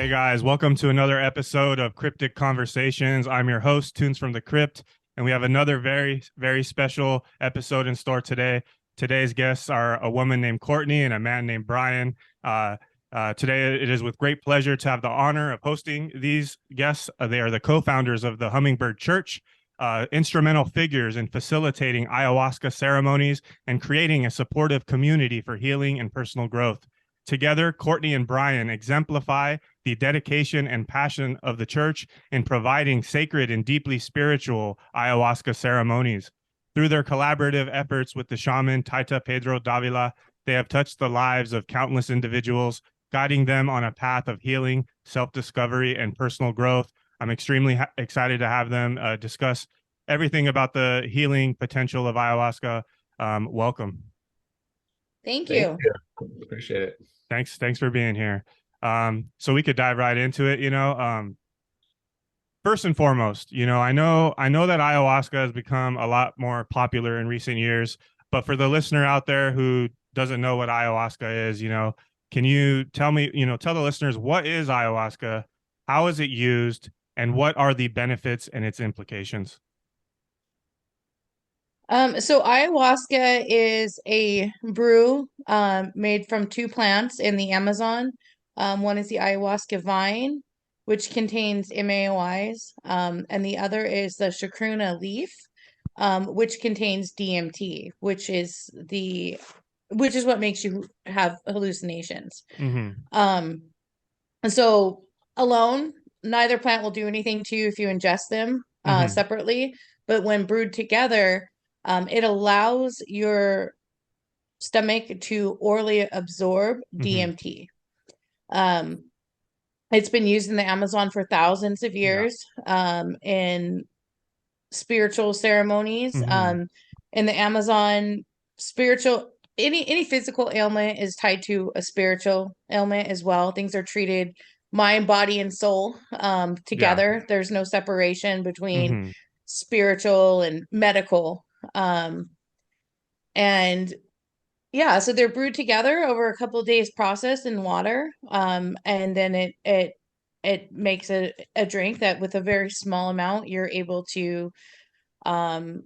Hey guys, welcome to another episode of Cryptic Conversations. I'm your host, Tunes from the Crypt, and we have another very special episode in store today. Today's guests are a woman named Courtney and a man named Brian. Today, it is with great pleasure to have the honor of hosting these guests. They are the co-founders of the Hummingbird Church, instrumental figures in facilitating ayahuasca ceremonies and creating a supportive community for healing and personal growth. Together, Courtney and Brian exemplify the dedication and passion of the church in providing sacred and deeply spiritual ayahuasca ceremonies. Through their collaborative efforts with the shaman Taita Pedro Davila, they have touched the lives of countless individuals, guiding them on a path of healing, self-discovery, and personal growth. I'm extremely excited to have them discuss everything about the healing potential of ayahuasca. Welcome. Thank you. Appreciate it. Thanks for being here. So we could dive right into it. First and foremost, I know that ayahuasca has become a lot more popular in recent years, but for the listener out there who doesn't know what ayahuasca is, can you tell me, tell the listeners, what is ayahuasca, how is it used, and what are the benefits and its implications? So ayahuasca is a brew made from two plants in the Amazon. One is the ayahuasca vine, which contains MAOIs, and the other is the chacruna leaf, which contains DMT, which is what makes you have hallucinations. Mm-hmm. So alone, neither plant will do anything to you if you ingest them separately, but when brewed together, it allows your stomach to orally absorb DMT. It's been used in the Amazon for thousands of years in spiritual ceremonies. In the Amazon, any physical ailment is tied to a spiritual ailment as well. Things are treated mind, body, and soul together. There's no separation between spiritual and medical. So they're brewed together over a couple of days, processed in water, and then it makes a drink that with a very small amount you're able to do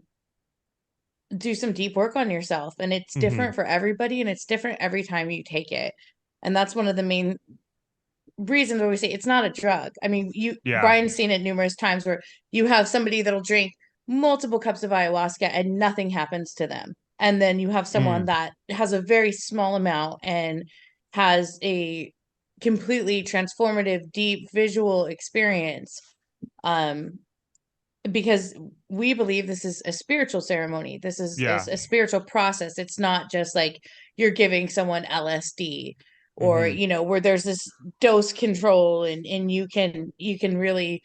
some deep work on yourself, and it's different for everybody, and it's different every time you take it. And that's one of the main reasons where we say it's not a drug. I mean, Brian's seen it numerous times where you have somebody that'll drink multiple cups of ayahuasca and nothing happens to them. And then you have someone that has a very small amount and has a completely transformative, deep visual experience. Because we believe this is a spiritual ceremony. This is a spiritual process. It's not just like you're giving someone LSD or, where there's this dose control and you can really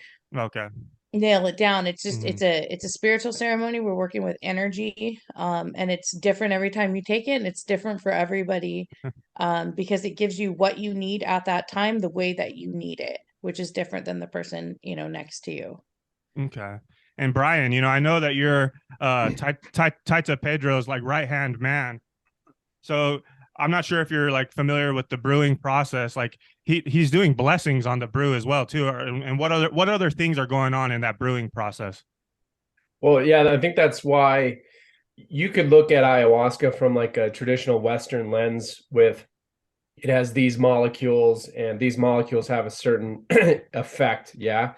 nail it down. It's just it's a spiritual ceremony. We're working with energy, and it's different every time you take it, and it's different for everybody, because it gives you what you need at that time, the way that you need it, which is different than the person next to you. Okay. And Brian, I know that you're Taita Pedro's like right-hand man. So I'm not sure if you're like familiar with the brewing process. Like he's doing blessings on the brew as well too. And what other things are going on in that brewing process? Well, yeah, I think that's why you could look at ayahuasca from like a traditional Western lens with it has these molecules and these molecules have a certain effect. Yeah.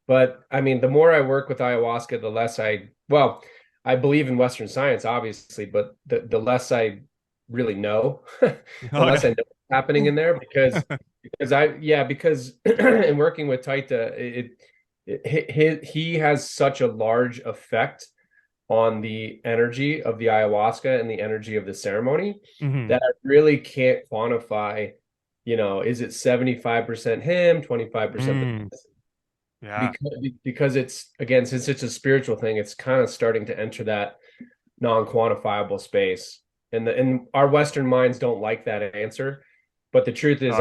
But I mean, the more I work with ayahuasca, the less I believe in Western science, obviously, but the less I really know, the less I know what's happening in there because in working with Taita, he has such a large effect on the energy of the ayahuasca and the energy of the ceremony that I really can't quantify, is it 75% him, 25% Yeah. because it's, again, since it's a spiritual thing, it's kind of starting to enter that non-quantifiable space. And our Western minds don't like that answer. But the truth is,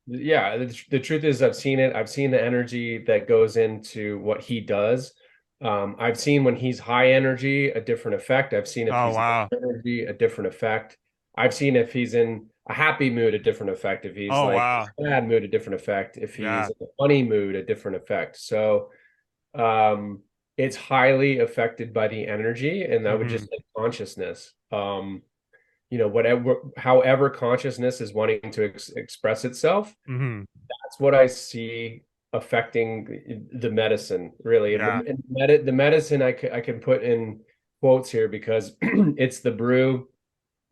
the truth is I've seen it. I've seen the energy that goes into what he does. I've seen when he's high energy, a different effect. I've seen if he's low energy, a different effect. I've seen if he's in a happy mood, a different effect. If he's Oh, like wow. sad mood, a different effect. If he's Yeah. in a funny mood, a different effect. So it's highly affected by the energy, and I would just say consciousness. Whatever, however consciousness is wanting to express itself, that's what I see affecting the medicine, really. Yeah. And the medicine I can put in quotes here because it's the brew,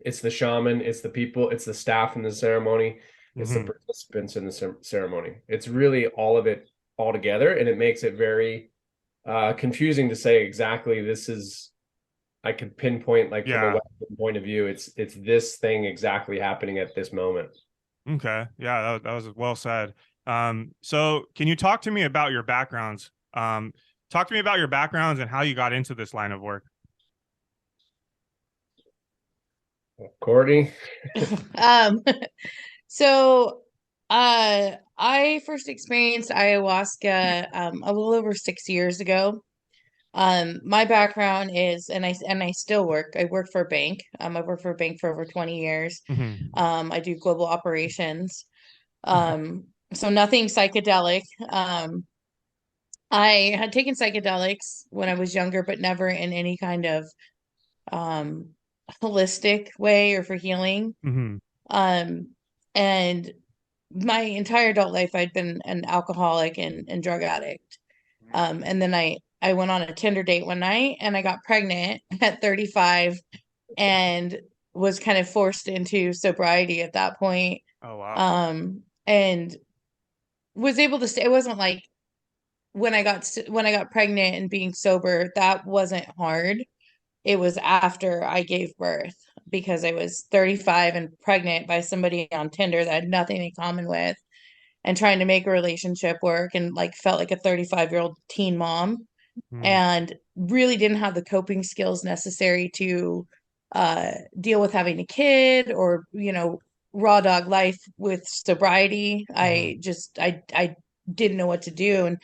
it's the shaman, it's the people, it's the staff in the ceremony, it's the participants in the ceremony. It's really all of it all together, and it makes it very confusing to say exactly this is. I could pinpoint, like, from a Western point of view, it's this thing exactly happening at this moment. Okay. Yeah, that was well said. So can you talk to me about your backgrounds? Talk to me about your backgrounds and how you got into this line of work. Courtney. So I first experienced ayahuasca a little over 6 years ago. My background is, and I still work. I work for a bank. I've worked for a bank for over 20 years. I do global operations. So nothing psychedelic. I had taken psychedelics when I was younger, but never in any kind of holistic way or for healing. And my entire adult life, I'd been an alcoholic and drug addict. And then I went on a Tinder date one night and I got pregnant at 35 and was kind of forced into sobriety at that point. Oh, wow. And was able to stay. It wasn't like when I got pregnant and being sober, that wasn't hard. It was after I gave birth because I was 35 and pregnant by somebody on Tinder that I had nothing in common with, and trying to make a relationship work, and like felt like a 35-year-old teen mom and really didn't have the coping skills necessary to deal with having a kid or, raw dog life with sobriety. I didn't know what to do, and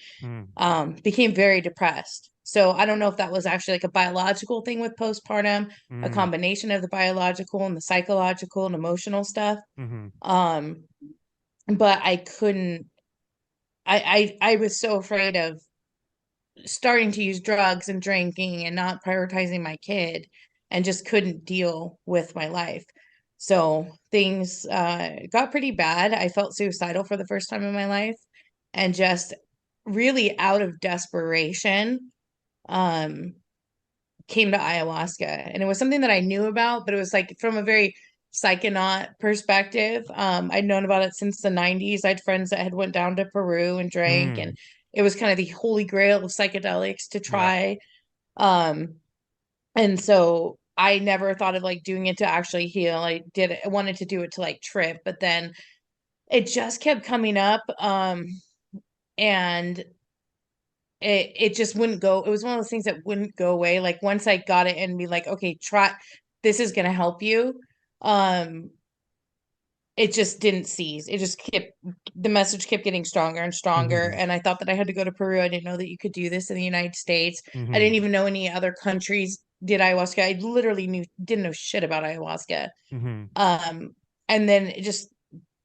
became very depressed. So I don't know if that was actually like a biological thing with postpartum, a combination of the biological and the psychological and emotional stuff. But I couldn't, I was so afraid of starting to use drugs and drinking and not prioritizing my kid, and just couldn't deal with my life. So things got pretty bad. I felt suicidal for the first time in my life, and just really out of desperation came to ayahuasca. And it was something that I knew about, but it was like from a very psychonaut perspective. I'd known about it since the 90s. I had friends that had went down to Peru and drank, and it was kind of the holy grail of psychedelics to try. And so I never thought of like doing it to actually heal. I wanted to do it to like trip, but then it just kept coming up. And it just wouldn't go. It was one of those things that wouldn't go away. Like once I got it and be like, okay, try, this is gonna help you. It just didn't cease. It just kept, the message kept getting stronger and stronger. And I thought that I had to go to Peru. I didn't know that you could do this in the United States. I didn't even know any other countries did ayahuasca. I literally didn't know shit about ayahuasca. And then it just,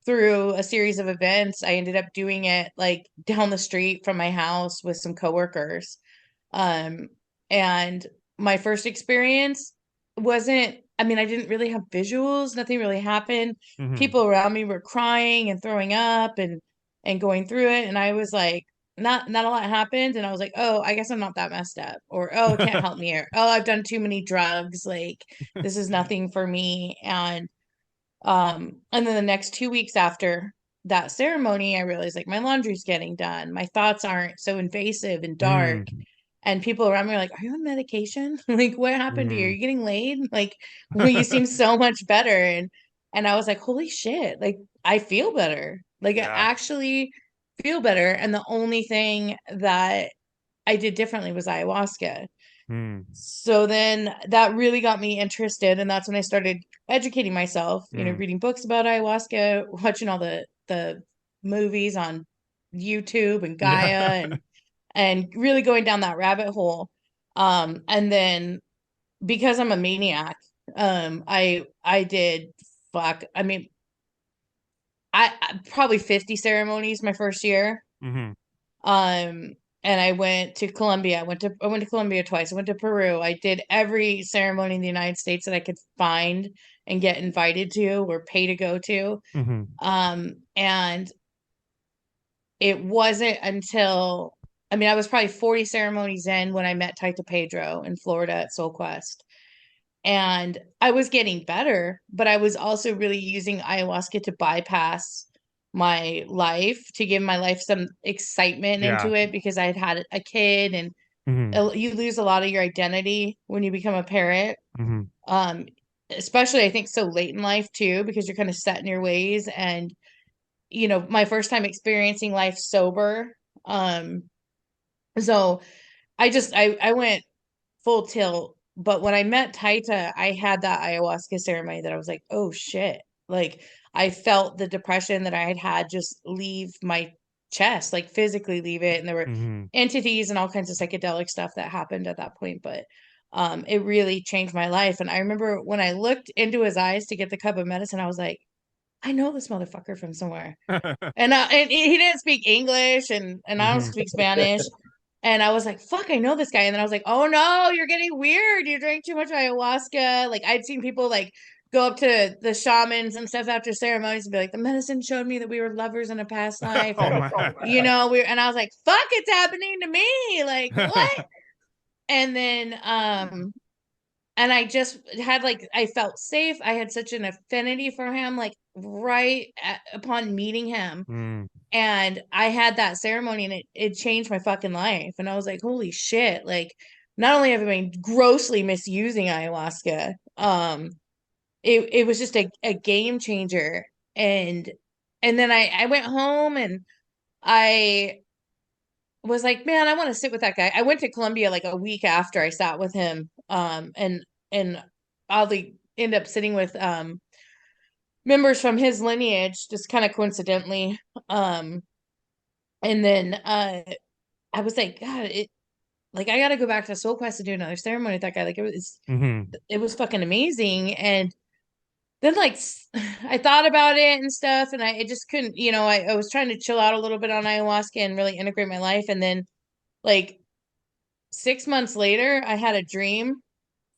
through a series of events, I ended up doing it like down the street from my house with some coworkers. And my first experience wasn't, I mean, I didn't really have visuals. Nothing really happened. People around me were crying and throwing up and going through it. And I was like, not a lot happened. And I was like, oh, I guess I'm not that messed up. Or, oh, it can't help me. Or, oh, I've done too many drugs. Like, this is nothing for me. And then the next 2 weeks after that ceremony, I realized like my laundry's getting done. My thoughts aren't so invasive and dark. And people around me are like, are you on medication? Like, what happened to you? Are you getting laid? Like, well, you seem so much better. And I was like, holy shit, like I feel better. Like I actually feel better. And the only thing that I did differently was ayahuasca. So then that really got me interested, and that's when I started educating myself, reading books about ayahuasca, watching all the movies on YouTube and Gaia, and really going down that rabbit hole. And then because I'm a maniac, I did, I mean, I probably 50 ceremonies my first year. Mm-hmm. And I went to Colombia. I went to Colombia twice. I went to Peru. I did every ceremony in the United States that I could find and get invited to or pay to go to. Mm-hmm. And it wasn't until, I mean, I was probably 40 ceremonies in when I met Taita Pedro in Florida at Soul Quest. And I was getting better, but I was also really using ayahuasca to bypass my life, to give my life some excitement into it, because I had a kid, and Mm-hmm. you lose a lot of your identity when you become a parent. Mm-hmm. Especially I think so late in life too, because you're kind of set in your ways. And my first time experiencing life sober, so I went full tilt. But when I met Taita, I had that ayahuasca ceremony that I was like, oh shit. Like, I felt the depression that I had just leave my chest, like physically leave it. And there were Mm-hmm. entities and all kinds of psychedelic stuff that happened at that point. But it really changed my life. And I remember when I looked into his eyes to get the cup of medicine, I was like, I know this motherfucker from somewhere. And he didn't speak English, and I don't Mm-hmm. speak Spanish. And I was like, fuck, I know this guy. And then I was like, oh no, you're getting weird. You drank too much ayahuasca. Like, I'd seen people like go up to the shamans and stuff after ceremonies and be like, the medicine showed me that we were lovers in a past life. Oh And, my. and I was like, fuck, it's happening to me. Like, what? And then, and I just had like, I felt safe. I had such an affinity for him, like upon meeting him. Mm. And I had that ceremony, and it changed my fucking life. And I was like, holy shit. Like, not only have I been grossly misusing ayahuasca, it was just a game changer. And then I went home, and I was like, man, I want to sit with that guy. I went to Colombia like a week after I sat with him. And oddly end up sitting with members from his lineage, just kind of coincidentally. And then I was like, God, like, I gotta go back to Soul Quest to do another ceremony with that guy. Like, Mm-hmm. it was fucking amazing. And then like I thought about it and stuff, and I just couldn't, I was trying to chill out a little bit on ayahuasca and really integrate my life. And then like 6 months later, I had a dream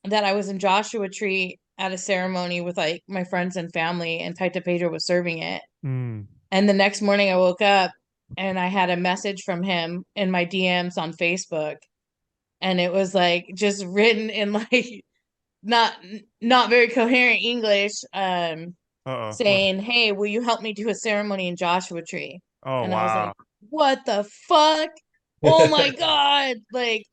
that I was in Joshua Tree at a ceremony with like my friends and family, and Taita Pedro was serving it. Mm. And the next morning I woke up and I had a message from him in my DMs on Facebook. And it was like just written in like not not very coherent English, Uh-oh. saying, hey, will you help me do a ceremony in Joshua Tree? Oh And I was like, wow. what the fuck? Oh my God. Like,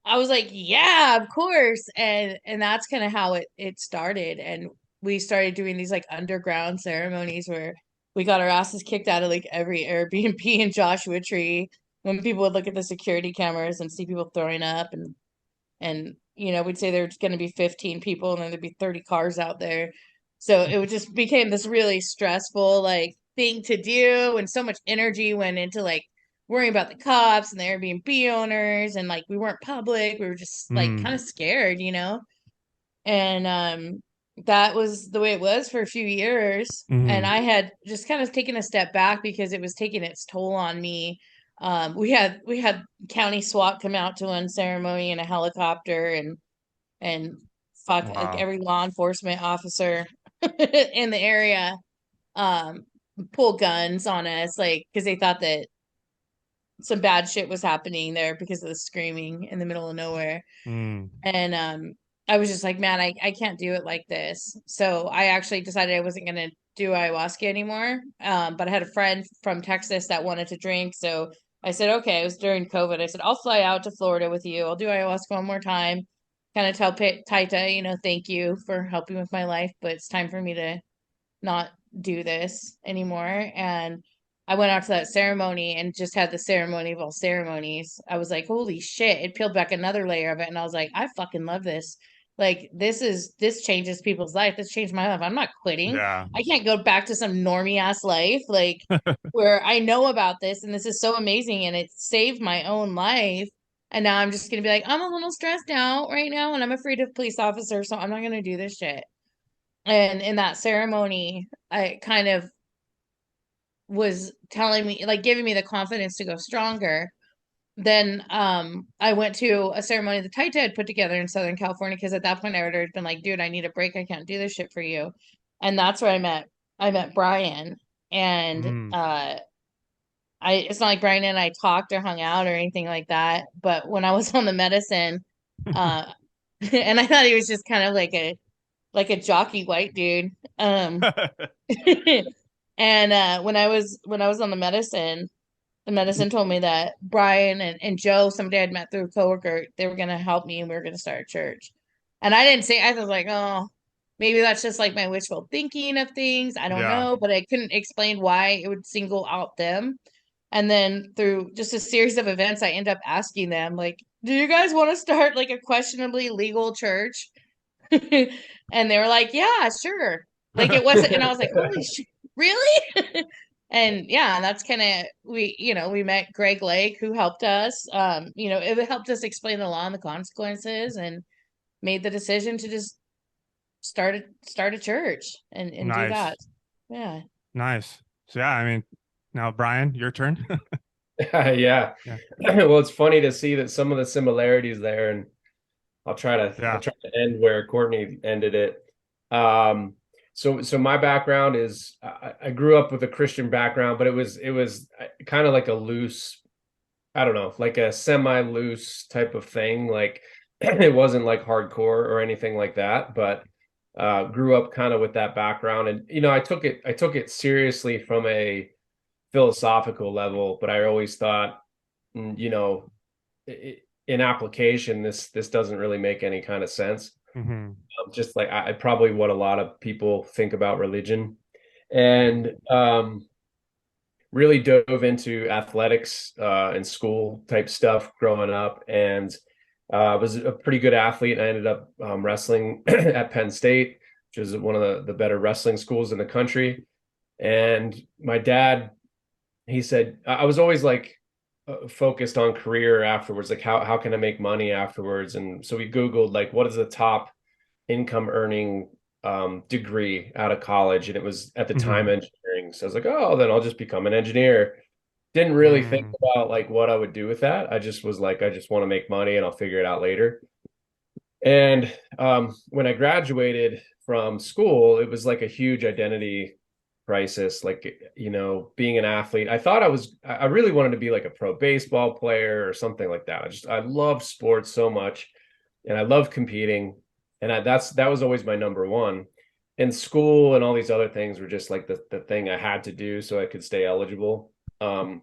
I was like, yeah, of course. And that's kind of how it started. And we started doing these like underground ceremonies where we got our asses kicked out of like every Airbnb in Joshua Tree, when people would look at the security cameras and see people throwing up. And we'd say there's going to be 15 people, and then there'd be 30 cars out there. So it just became this really stressful like thing to do, and so much energy went into like worrying about the cops and the Airbnb owners, and like we weren't public, we were just like Mm. kind of scared. And that was the way it was for a few years. And Mm-hmm. I had just kind of taken a step back because it was taking its toll on me. We had county SWAT come out to one ceremony in a helicopter, and fuck, like Wow. every law enforcement officer in the area um pull guns on us, like, because they thought that some bad shit was happening there because of the screaming in the middle of nowhere. Mm. And I was just like, man, I can't do it like this. So I actually decided I wasn't gonna do ayahuasca anymore. But I had a friend from Texas that wanted to drink. So I said, okay, it was during COVID. I said, I'll fly out to Florida with you. I'll do ayahuasca one more time. Kind of tell Taita, thank you for helping with my life, but it's time for me to not do this anymore. And I went out to that ceremony and just had the ceremony of all ceremonies. I was like, holy shit, it peeled back another layer of it. And I was like, I fucking love this. Like, this changes people's life. This changed my life. I'm not quitting. Yeah. I can't go back to some normie ass life, like, where I know about this and this is so amazing and it saved my own life. And now I'm just gonna be like, I'm a little stressed out right now and I'm afraid of police officers, so I'm not gonna do this shit. And in that ceremony, I kind of was telling me, like giving me the confidence to go stronger, then I went to a ceremony that Taita had put together in Southern California, because at that point I had already been like, dude, I need a break. I can't do this shit for you. And that's where I met Brian. And it's not like Brian and I talked or hung out or anything like that. But when I was on the medicine, and I thought he was just kind of like a jockey white dude. And when I was on the medicine told me that Brian and Joe, somebody I'd met through a coworker, they were gonna help me and we were gonna start a church. And I didn't say, I was like, oh, maybe that's just like my wishful thinking of things. I don't know, but I couldn't explain why it would single out them. And then through just a series of events, I end up asking them, like, do you guys want to start like a questionably legal church? And they were like, yeah, sure. Like it wasn't, and I was like, holy shit, really? And yeah, that's kind of, we met Greg Lake, who helped us. It helped us explain the law and the consequences, and made the decision to just start a church and Nice. do that. Yeah. Nice. So yeah, I mean, now Brian, your turn. Yeah. Well, it's funny to see that some of the similarities there, and I'll try to end where Courtney ended it. So my background is I grew up with a Christian background, but it was kind of like a loose, I don't know, like a semi-loose type of thing. Like it wasn't like hardcore or anything like that, but grew up kind of with that background. And I took it seriously from a philosophical level, but I always thought, in application, this doesn't really make any kind of sense. Just like I probably what a lot of people think about religion, and really dove into athletics and school type stuff growing up, and was a pretty good athlete. I ended up wrestling at Penn State, which is one of the better wrestling schools in the country. And my dad, he said, I was always like focused on career afterwards, like how can I make money afterwards? And so we Googled like what is the top income earning degree out of college, and it was at the time engineering. So I was like, oh, then I'll just become an engineer. Didn't really think about like what I would do with that. I just was like, I just want to make money and I'll figure it out later. And when I graduated from school, it was like a huge identity crisis, like being an athlete. I really wanted to be like a pro baseball player or something like that. I love sports so much, and I love competing, and that was always my number one. And school and all these other things were just like the thing I had to do so I could stay eligible. And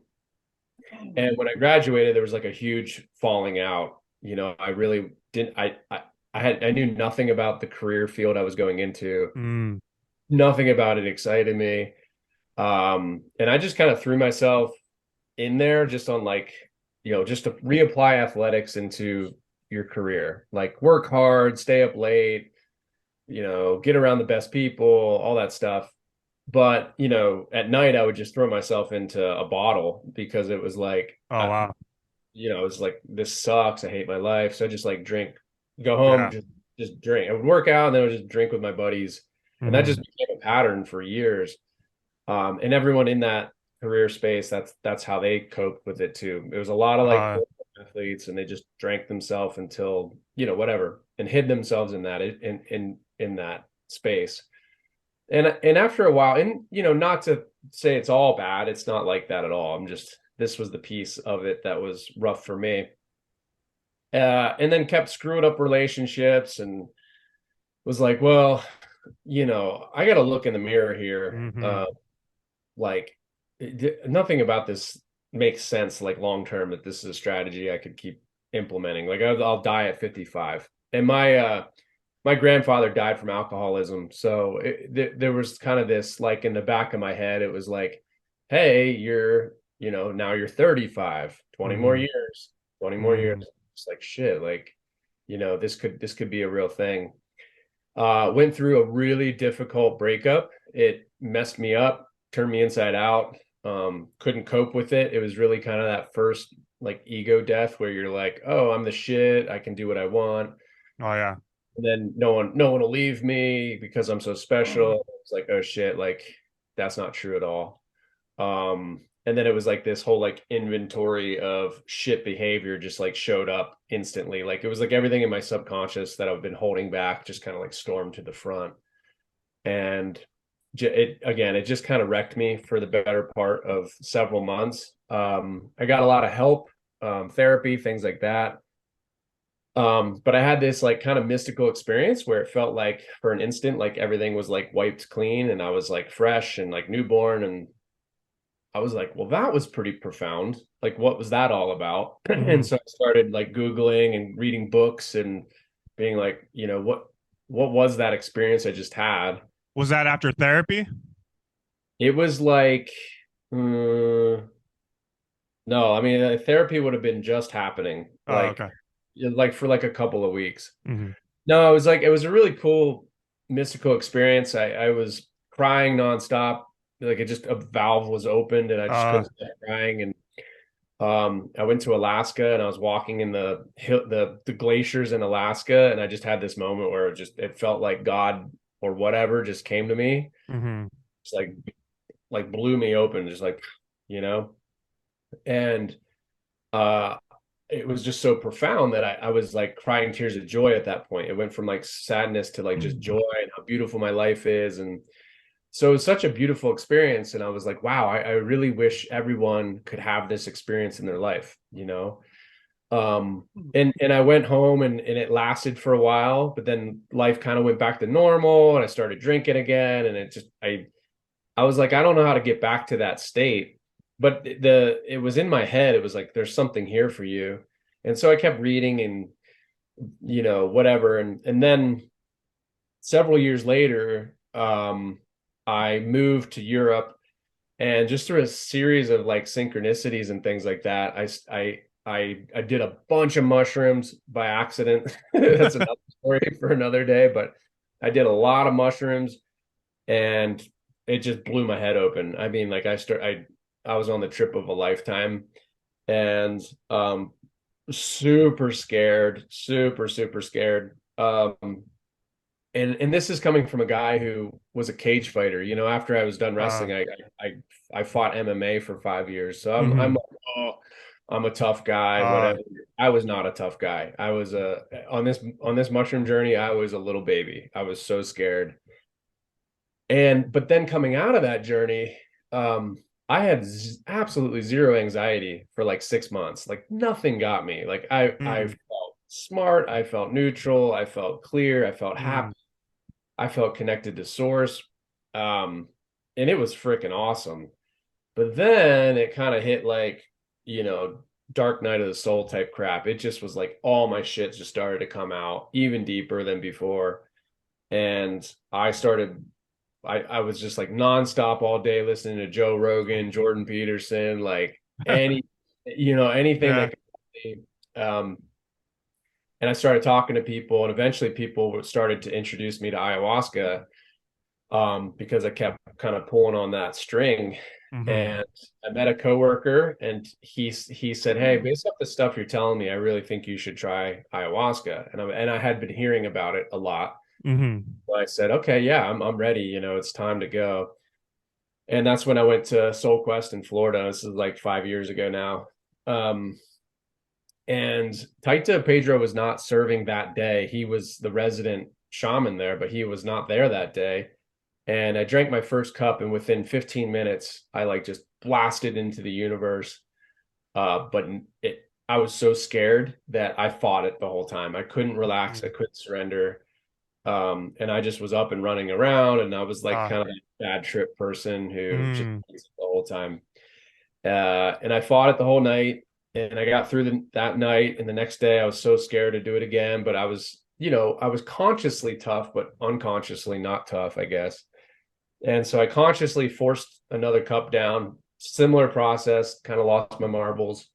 when I graduated, there was like a huge falling out. I really didn't. I knew nothing about the career field I was going into. Nothing about it excited me. And I just kind of threw myself in there just on like, just to reapply athletics into your career, like work hard, stay up late, get around the best people, all that stuff. But, at night I would just throw myself into a bottle because it was like, oh, wow. It was like, this sucks. I hate my life. So I just like go home, just drink. I would work out and then I would just drink with my buddies. And that just became a pattern for years. And everyone in that career space, that's how they coped with it too. It was a lot of like athletes, and they just drank themselves until, whatever, and hid themselves in that space. And after a while, and not to say it's all bad, it's not like that at all. This was the piece of it that was rough for me. And then kept screwing up relationships, and was like, well, I got to look in the mirror here. Nothing about this makes sense, like long term, that this is a strategy I could keep implementing. Like I'll die at 55. And my grandfather died from alcoholism. So there was kind of this, like in the back of my head, it was like, hey, now you're 35, 20 more years, 20 more years. It's like, shit, like, this could be a real thing. Went through a really difficult breakup. It messed me up, turned me inside out. Couldn't cope with it. It was really kind of that first like ego death where you're like, oh, I'm the shit. I can do what I want. Oh yeah. And then no one will leave me because I'm so special. It's like, oh shit, like that's not true at all. And then it was like this whole like inventory of shit behavior just like showed up instantly. Like it was like everything in my subconscious that I've been holding back just kind of like stormed to the front. And it just kind of wrecked me for the better part of several months. I got a lot of help, therapy, things like that. But I had this like kind of mystical experience where it felt like for an instant, like everything was like wiped clean and I was like fresh and like newborn. And I was like, well, that was pretty profound. Like, what was that all about? Mm-hmm. And so I started like Googling and reading books and being like, what was that experience I just had? Was that after therapy? It was like, no, I mean, therapy would have been just happening. Like, okay. Like for like a couple of weeks. Mm-hmm. No, it was a really cool mystical experience. I was crying nonstop. Like a valve was opened and I just couldn't stop crying. And I went to Alaska and I was walking in the glaciers in Alaska and I just had this moment where it felt like God or whatever just came to me. Mm-hmm. It's like blew me open, just like, and it was just so profound that I was like crying tears of joy at that point. It went from like sadness to like just joy and how beautiful my life is. And so it was such a beautiful experience. And I was like, wow, I really wish everyone could have this experience in their life, and I went home and it lasted for a while, but then life kind of went back to normal and I started drinking again. And I was like, I don't know how to get back to that state. But it was in my head. It was like, there's something here for you. And so I kept reading and, whatever. And then several years later, I moved to Europe, and just through a series of like synchronicities and things like that, I did a bunch of mushrooms by accident. That's another story for another day, but I did a lot of mushrooms and it just blew my head open. I mean, like I was on the trip of a lifetime and super scared, super scared. And this is coming from a guy who was a cage fighter. After I was done wrestling, I fought MMA for 5 years. So I'm like, oh, I'm a tough guy, whatever. I was not a tough guy. I was on this mushroom journey, I was a little baby. I was so scared. But then coming out of that journey, I had absolutely zero anxiety for like 6 months. Like nothing got me. Like I felt smart. I felt neutral. I felt clear. I felt happy. I felt connected to source. And it was freaking awesome. But then it kind of hit like, dark night of the soul type crap. It just was like all my shit just started to come out even deeper than before. And I was just like nonstop all day listening to Joe Rogan, Jordan Peterson, like anything that and I started talking to people, and eventually people started to introduce me to ayahuasca because I kept kind of pulling on that string. And I met a coworker and he said, hey, based off the stuff you're telling me, I really think you should try ayahuasca. And I had been hearing about it a lot. So I said, okay, yeah, I'm ready. It's time to go. And that's when I went to Soul Quest in Florida. This is like 5 years ago now. And Taita Pedro was not serving that day. He was the resident shaman there, but he was not there that day. And I drank my first cup, and within 15 minutes, I like just blasted into the universe. But I was so scared that I fought it the whole time. I couldn't relax. I couldn't surrender. And I just was up and running around, and I was like kind of a bad trip person who just the whole time. And I fought it the whole night, and I got through that night. And the next day I was so scared to do it again, but I was consciously tough, but unconsciously not tough, I guess. And so I consciously forced another cup down, similar process, kind of lost my marbles.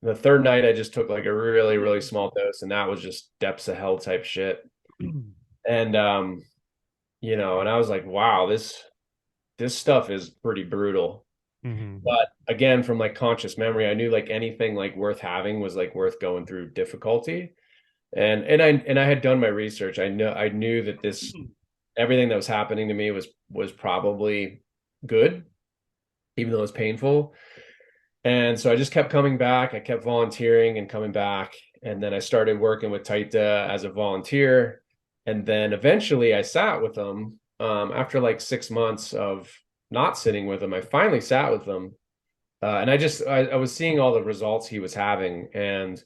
The third night I just took like a really, really small dose, and that was just depths of hell type shit. And and I was like, wow, this stuff is pretty brutal. But again, from like conscious memory, I knew like anything like worth having was like worth going through difficulty. And I had done my research. I knew that everything that was happening to me was probably good. even though it was painful. And so I just kept coming back. I kept volunteering and coming back. And then I started working with Taita as a volunteer. And then eventually I sat with them. After like 6 months of not sitting with him, I finally sat with him. And I was seeing all the results he was having. And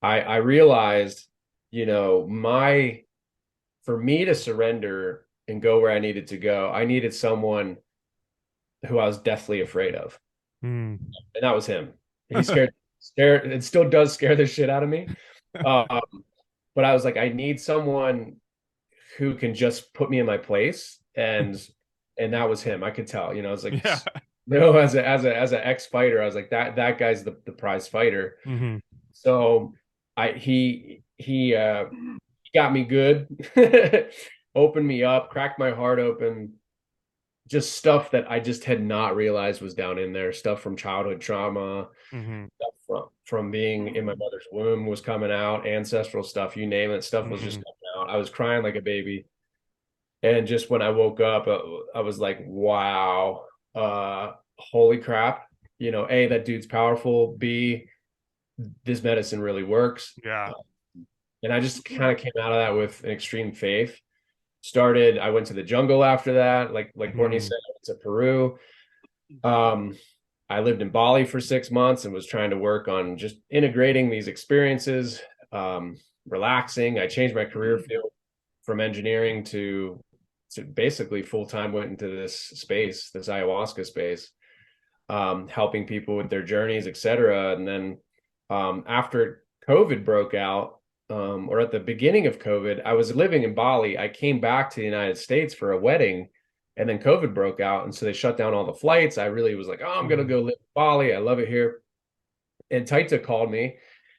I realized, for me to surrender and go where I needed to go, I needed someone who I was deathly afraid of. And that was him. He scared, it still does scare the shit out of me. But I was like, I need someone who can just put me in my place. And that was him. I could tell, I was like, Yeah. as an ex-fighter, I was like, that guy's the prize fighter. Mm-hmm. So he got me good, opened me up, cracked my heart open, just stuff that I just had not realized was down in there, stuff from childhood trauma, stuff from being in my mother's womb was coming out, ancestral stuff, you name it, stuff was just coming out. I was crying like a baby. And just when I woke up, I was like, wow, holy crap, A, that dude's powerful, B, this medicine really works. Yeah. And I just kind of came out of that with an extreme faith. I went to the jungle after that. Like Courtney said, I went to Peru. I lived in Bali for 6 months and was trying to work on just integrating these experiences, relaxing. I changed my career field from engineering to basically full-time, went into this space, this ayahuasca space, helping people with their journeys, etc. And then after COVID broke out, or at the beginning of COVID, I was living in Bali. I came back to the United States for a wedding, and then COVID broke out. And so they shut down all the flights. I really was like, oh, I'm going to go live in Bali. I love it here. And Taita called me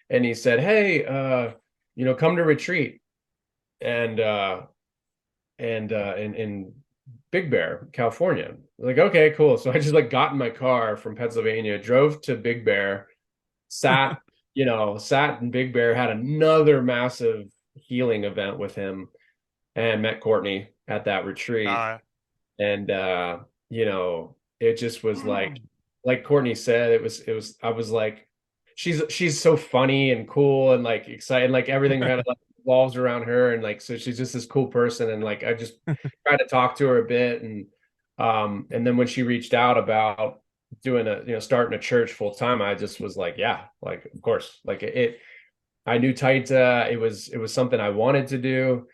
and he said, hey, come to retreat. And in Big Bear, California. Like, okay, cool. So I just got in my car from Pennsylvania, drove to Big Bear, sat in Big Bear, had another massive healing event with him, and met Courtney at that retreat. And it just was like Courtney said, I was like, she's so funny and cool and excited, everything kind of revolves around her, and so she's just this cool person, and I just tried to talk to her a bit, and then when she reached out about doing starting a church full time, I just was like, yeah, of course, I knew Taita, it was something I wanted to do.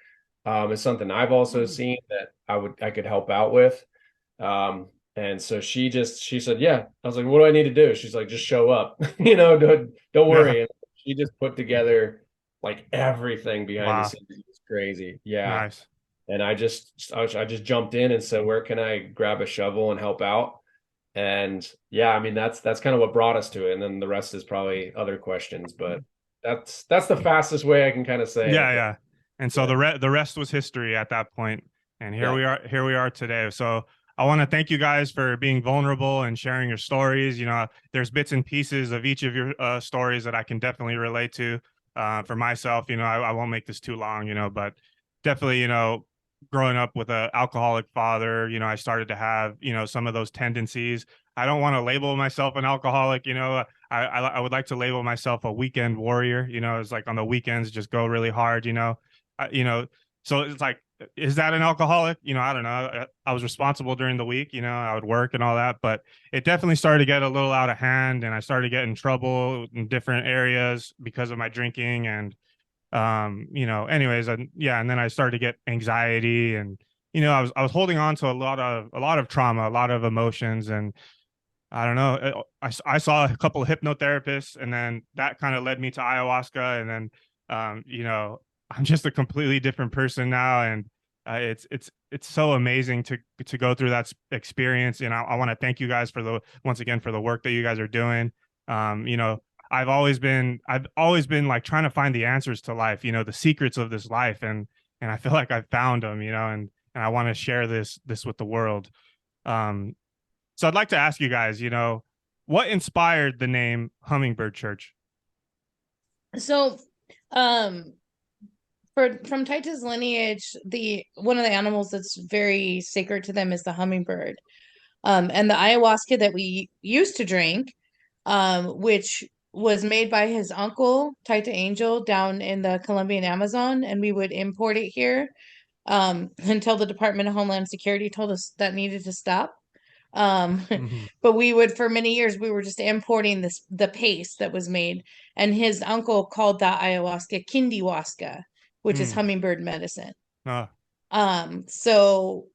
It's something I've also seen that I could help out with. And so she said, yeah. I was like, what do I need to do? She's like, just show up, don't worry. And she just put together everything behind the scenes. It's crazy. Yeah. Nice. And I just jumped in and said, where can I grab a shovel and help out? And yeah, I mean, that's kind of what brought us to it. And then the rest is probably other questions, but that's the fastest way I can kind of say. Yeah. Yeah. And so the rest was history at that point. And here we are today. So I want to thank you guys for being vulnerable and sharing your stories. There's bits and pieces of each of your stories that I can definitely relate to. For myself, I won't make this too long, but definitely, growing up with an alcoholic father, I started to have, some of those tendencies. I don't want to label myself an alcoholic, I would like to label myself a weekend warrior, it's like on the weekends, just go really hard, so it's like, is that an alcoholic? I don't know. I was responsible during the week, I would work and all that, but it definitely started to get a little out of hand, and I started getting in trouble in different areas because of my drinking. And anyways, and then I started to get anxiety, and I was holding on to a lot of trauma, a lot of emotions. And I don't know, I saw a couple of hypnotherapists, and then that kind of led me to ayahuasca. And then I'm just a completely different person now, and it's so amazing to go through that experience. And I want to thank you guys once again for the work that you guys are doing. I've always been trying to find the answers to life, the secrets of this life, and I feel like I've found them, and I want to share this with the world. So I'd like to ask you guys, what inspired the name Hummingbird Church? So, from Taita's lineage, one of the animals that's very sacred to them is the hummingbird. And the ayahuasca that we used to drink, which was made by his uncle, Taita Angel, down in the Colombian Amazon, and we would import it here until the Department of Homeland Security told us that needed to stop. But we would, for many years, we were just importing the paste that was made, and his uncle called that ayahuasca kindihuasca, which is hummingbird medicine. So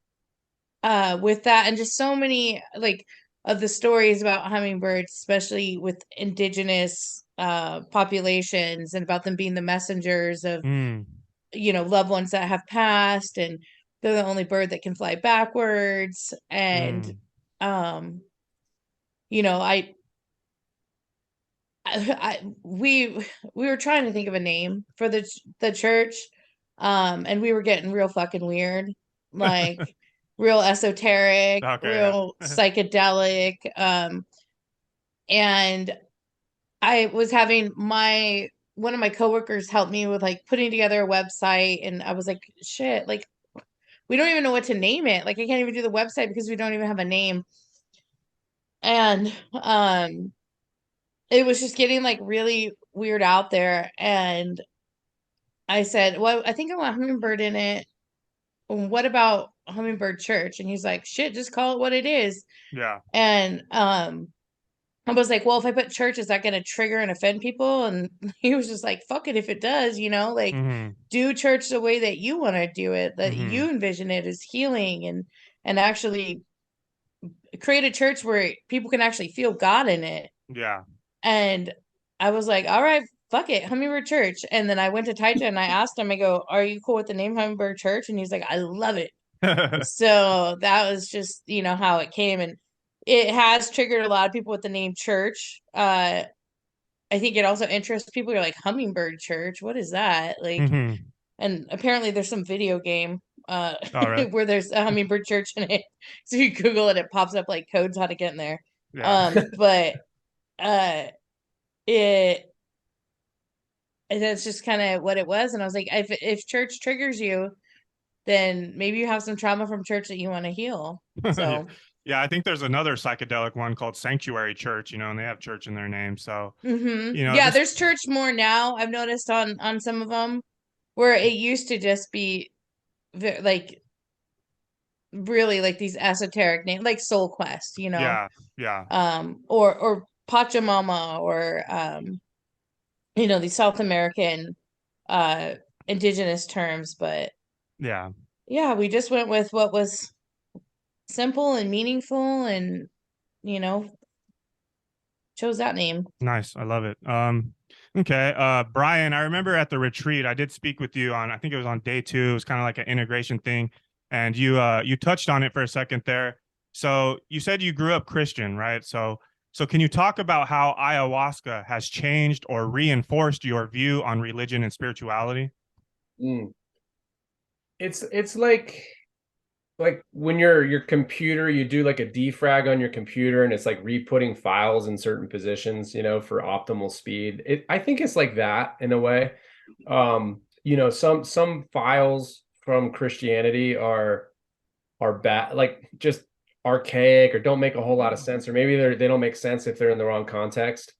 with that, and just so many like of the stories about hummingbirds, especially with indigenous populations, and about them being the messengers of loved ones that have passed, and they're the only bird that can fly backwards. And we were trying to think of a name for the church, and we were getting real fucking weird, like real esoteric, real psychedelic. And I was having one of my coworkers help me with like putting together a website, and I was like, shit, like we don't even know what to name it. Like I can't even do the website because we don't even have a name. And it was just getting like really weird out there. And I said, well, I think I want hummingbird in it. What about Hummingbird Church? And he's like, shit, just call it what it is. Yeah. And I was like, well, if I put church, is that going to trigger and offend people? And he was just like, fuck it if it does, like do church the way that you want to do it, that you envision it as healing, and actually create a church where people can actually feel God in it. Yeah. And I was like, all right, fuck it, Hummingbird Church. And then I went to Taita and I asked him, I go, are you cool with the name Hummingbird Church? And he's like, I love it. So that was just, how it came. And it has triggered a lot of people with the name church. I think it also interests people. You're like, Hummingbird Church, what is that? Like, and apparently there's some video game where there's a Hummingbird Church in it. So you Google it, it pops up like codes how to get in there. Yeah. But that's just kind of what it was. And I was like, if church triggers you, then maybe you have some trauma from church that you want to heal. So yeah, I think there's another psychedelic one called Sanctuary Church, and they have church in their name. So there's church more now. I've noticed on some of them, where it used to just be like really like these esoteric names, like Soul Quest, Yeah. Or Pachamama, or these South American indigenous terms. But yeah, we just went with what was simple and meaningful, and chose that name. Nice. I love it. Okay. Brian, I remember at the retreat, I did speak with you on, I think it was on day 2. It was kind of like an integration thing. And you touched on it for a second there. So you said you grew up Christian, right? So can you talk about how ayahuasca has changed or reinforced your view on religion and spirituality? It's like when your computer, you do like a defrag on your computer, and it's like re-putting files in certain positions, for optimal speed. I think it's like that in a way. Some files from Christianity are bad, like just archaic, or don't make a whole lot of sense, or maybe they don't make sense if they're in the wrong context.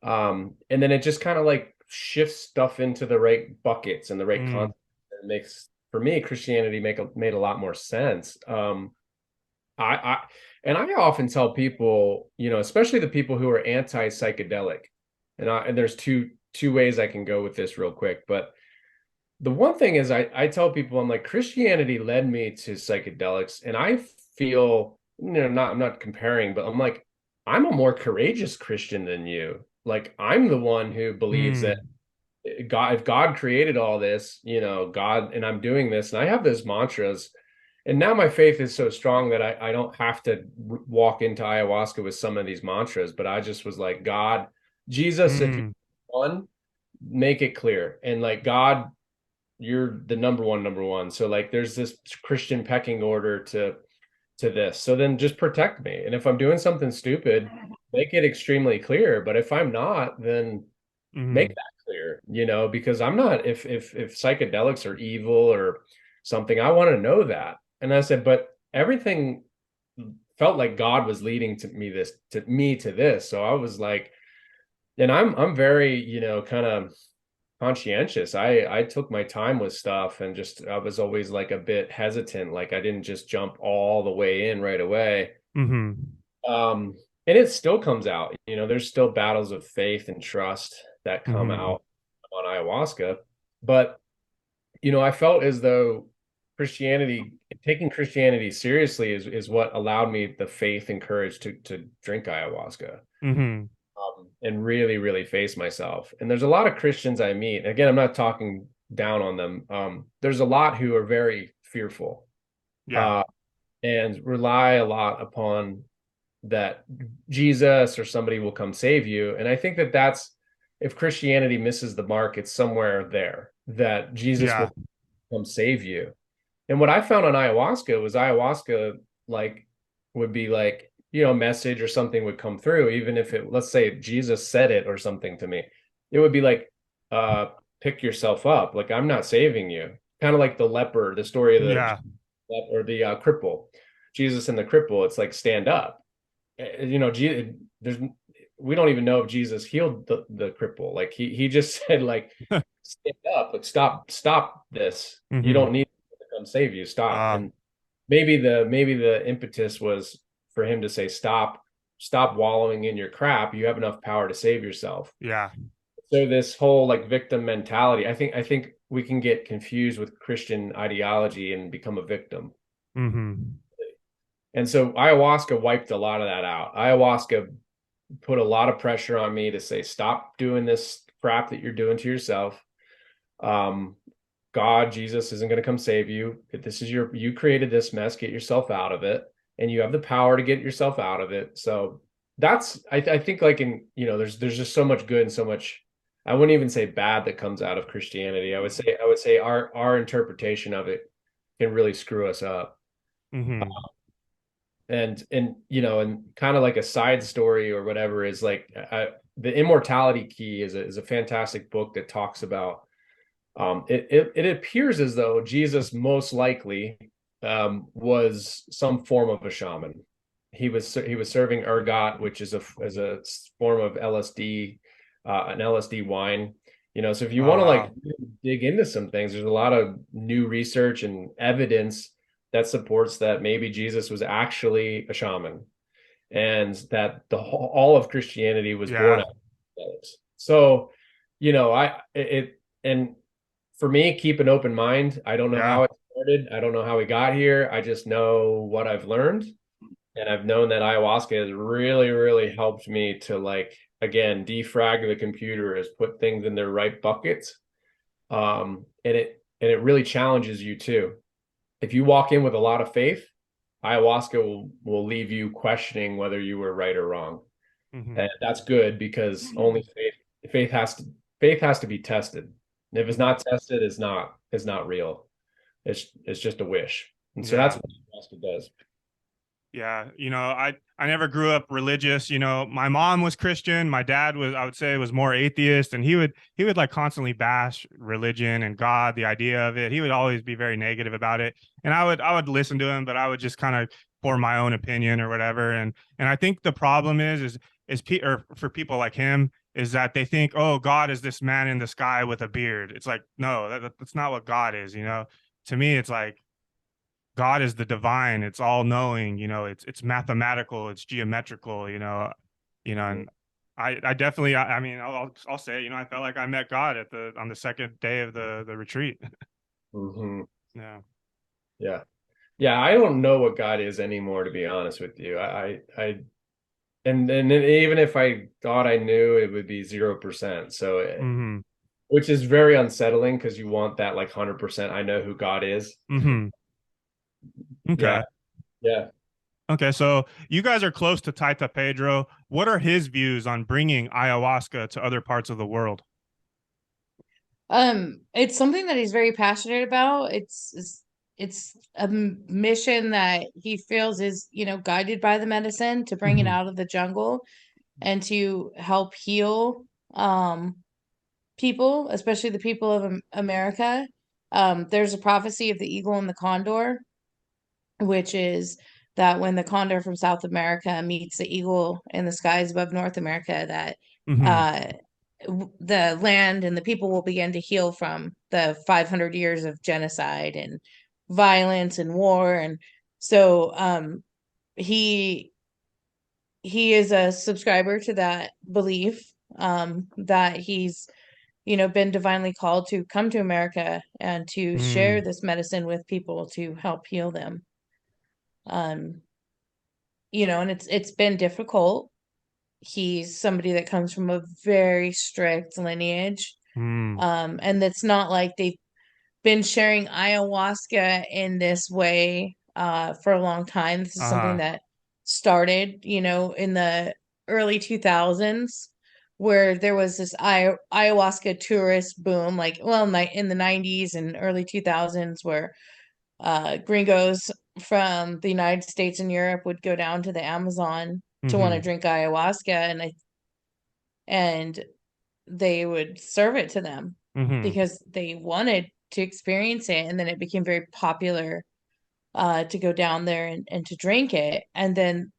And then it just kind of like shifts stuff into the right buckets and the right context. It makes, for me, Christianity made a lot more sense. I often tell people, especially the people who are anti-psychedelic, and there's two ways I can go with this real quick. But the one thing is, I tell people, I'm like, Christianity led me to psychedelics, and I feel, I'm not comparing, but I'm like, I'm a more courageous Christian than you. Like, I'm the one who believes that God, if God created all this, God, and I'm doing this, and I have those mantras, and now my faith is so strong that I don't have to walk into ayahuasca with some of these mantras, but I just was like, God, Jesus, if you're one, make it clear. And like, God, you're the number one. So like, there's this Christian pecking order to this. So then just protect me. And if I'm doing something stupid, make it extremely clear. But if I'm not, then make that clear, because I'm not, if psychedelics are evil or something, I want to know that. And I said, but everything felt like God was leading to this. So I was like, and I'm very, you know, kind of conscientious. I took my time with stuff, and just I was always like a bit hesitant. Like I didn't just jump all the way in right away. And it still comes out. You know, there's still battles of faith and trust that come out on ayahuasca. But, you know, I felt as though taking Christianity seriously is what allowed me the faith and courage to drink ayahuasca. And really, really face myself. And there's a lot of Christians I meet. Again, I'm not talking down on them. There's a lot who are very fearful, and rely a lot upon that Jesus or somebody will come save you. And I think that's, if Christianity misses the mark, it's somewhere there that Jesus will come save you. And what I found on ayahuasca like would be like, you know, a message or something would come through, even if it, let's say Jesus said it or something to me, it would be like, pick yourself up. Like, I'm not saving you. Kind of like the leper, the story of the cripple, Jesus and the cripple. It's like, stand up. You know, we don't even know if Jesus healed the cripple. Like he just said, like, stand up, like stop this. You don't need to come save you. Stop. And maybe the impetus was for him to say, stop wallowing in your crap. You have enough power to save yourself. So this whole like victim mentality, I think we can get confused with Christian ideology and become a victim. And so ayahuasca wiped a lot of that out. Ayahuasca put a lot of pressure on me to say, stop doing this crap that you're doing to yourself. God, Jesus isn't going to come save you. This is you created this mess, get yourself out of it. And you have the power to get yourself out of it. So that's, I think, like, in, you know, there's just so much good and so much, I wouldn't even say bad, that comes out of Christianity. I would say our interpretation of it can really screw us up. And you know, and kind of like a side story or whatever is like, the Immortality Key is a fantastic book that talks about, it appears as though Jesus most likely was some form of a shaman. He was serving ergot, which is a form of LSD, an LSD wine. You know, so if you want to like dig into some things, there's a lot of new research and evidence that supports that maybe Jesus was actually a shaman, and that all of Christianity was born out of psychedelics. So, you know, and for me, keep an open mind. I don't know how it started. I don't know how we got here. I just know what I've learned. And I've known that ayahuasca has really, really helped me to, like, again, defrag the computer, is put things in their right buckets. And it really challenges you too. If you walk in with a lot of faith, ayahuasca will leave you questioning whether you were right or wrong. And that's good, because only faith has to be tested. And if it's not tested, it's not real. It's just a wish. And so that's what ayahuasca does. Yeah, you know, I never grew up religious. You know, my mom was Christian. My dad was, I would say, was more atheist, and he would like constantly bash religion and God, the idea of it. He would always be very negative about it, and I would listen to him, but I would just kind of form my own opinion or whatever. And I think the problem or for people like him, is that they think, oh, God is this man in the sky with a beard. It's like, no, that's not what God is. You know, to me, it's like, God is the divine. It's all knowing, you know, it's mathematical, it's geometrical, you know, and I definitely, I mean, I'll say, you know, I felt like I met God on the second day of the retreat. Yeah. I don't know what God is anymore, to be honest with you. And even if I thought I knew, it would be 0%. So, which is very unsettling, because you want that, like, 100%. I know who God is. Okay. Yeah. Okay. So you guys are close to Taita Pedro. What are his views on bringing ayahuasca to other parts of the world? It's something that he's very passionate about. It's a mission that he feels is, you know, guided by the medicine to bring it out of the jungle and to help heal people, especially the people of America. There's a prophecy of the eagle and the condor, which is that when the condor from South America meets the eagle in the skies above North America, that the land and the people will begin to heal from the 500 years of genocide and violence and war. And so he is a subscriber to that belief, that he's, you know, been divinely called to come to America and to share this medicine with people to help heal them. You know, and it's been difficult. He's somebody that comes from a very strict lineage. And it's not like they've been sharing ayahuasca in this way for a long time. This is something that started, you know, in the early 2000s, where there was this ayahuasca tourist boom, like, well, in the 90s and early 2000s, where gringos from the United States and Europe would go down to the Amazon to want to drink ayahuasca, and they would serve it to them because they wanted to experience it. And then it became very popular to go down there and to drink it. And then,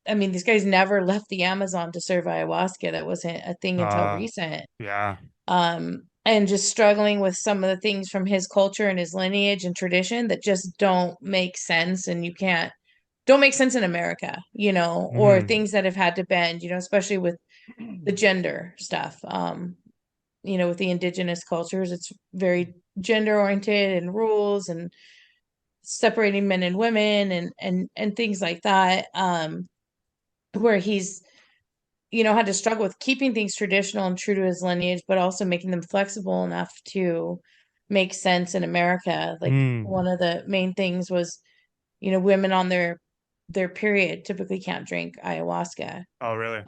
I mean, these guys never left the Amazon to serve ayahuasca. That wasn't a thing until recent. Yeah. And just struggling with some of the things from his culture and his lineage and tradition that just don't make sense, and don't make sense in America, you know, or things that have had to bend, you know, especially with the gender stuff. You know, with the indigenous cultures, it's very gender oriented and rules and separating men and women and things like that. Where he's, you know, had to struggle with keeping things traditional and true to his lineage, but also making them flexible enough to make sense in America. Like one of the main things was, you know, women on their period typically can't drink ayahuasca. Oh, really?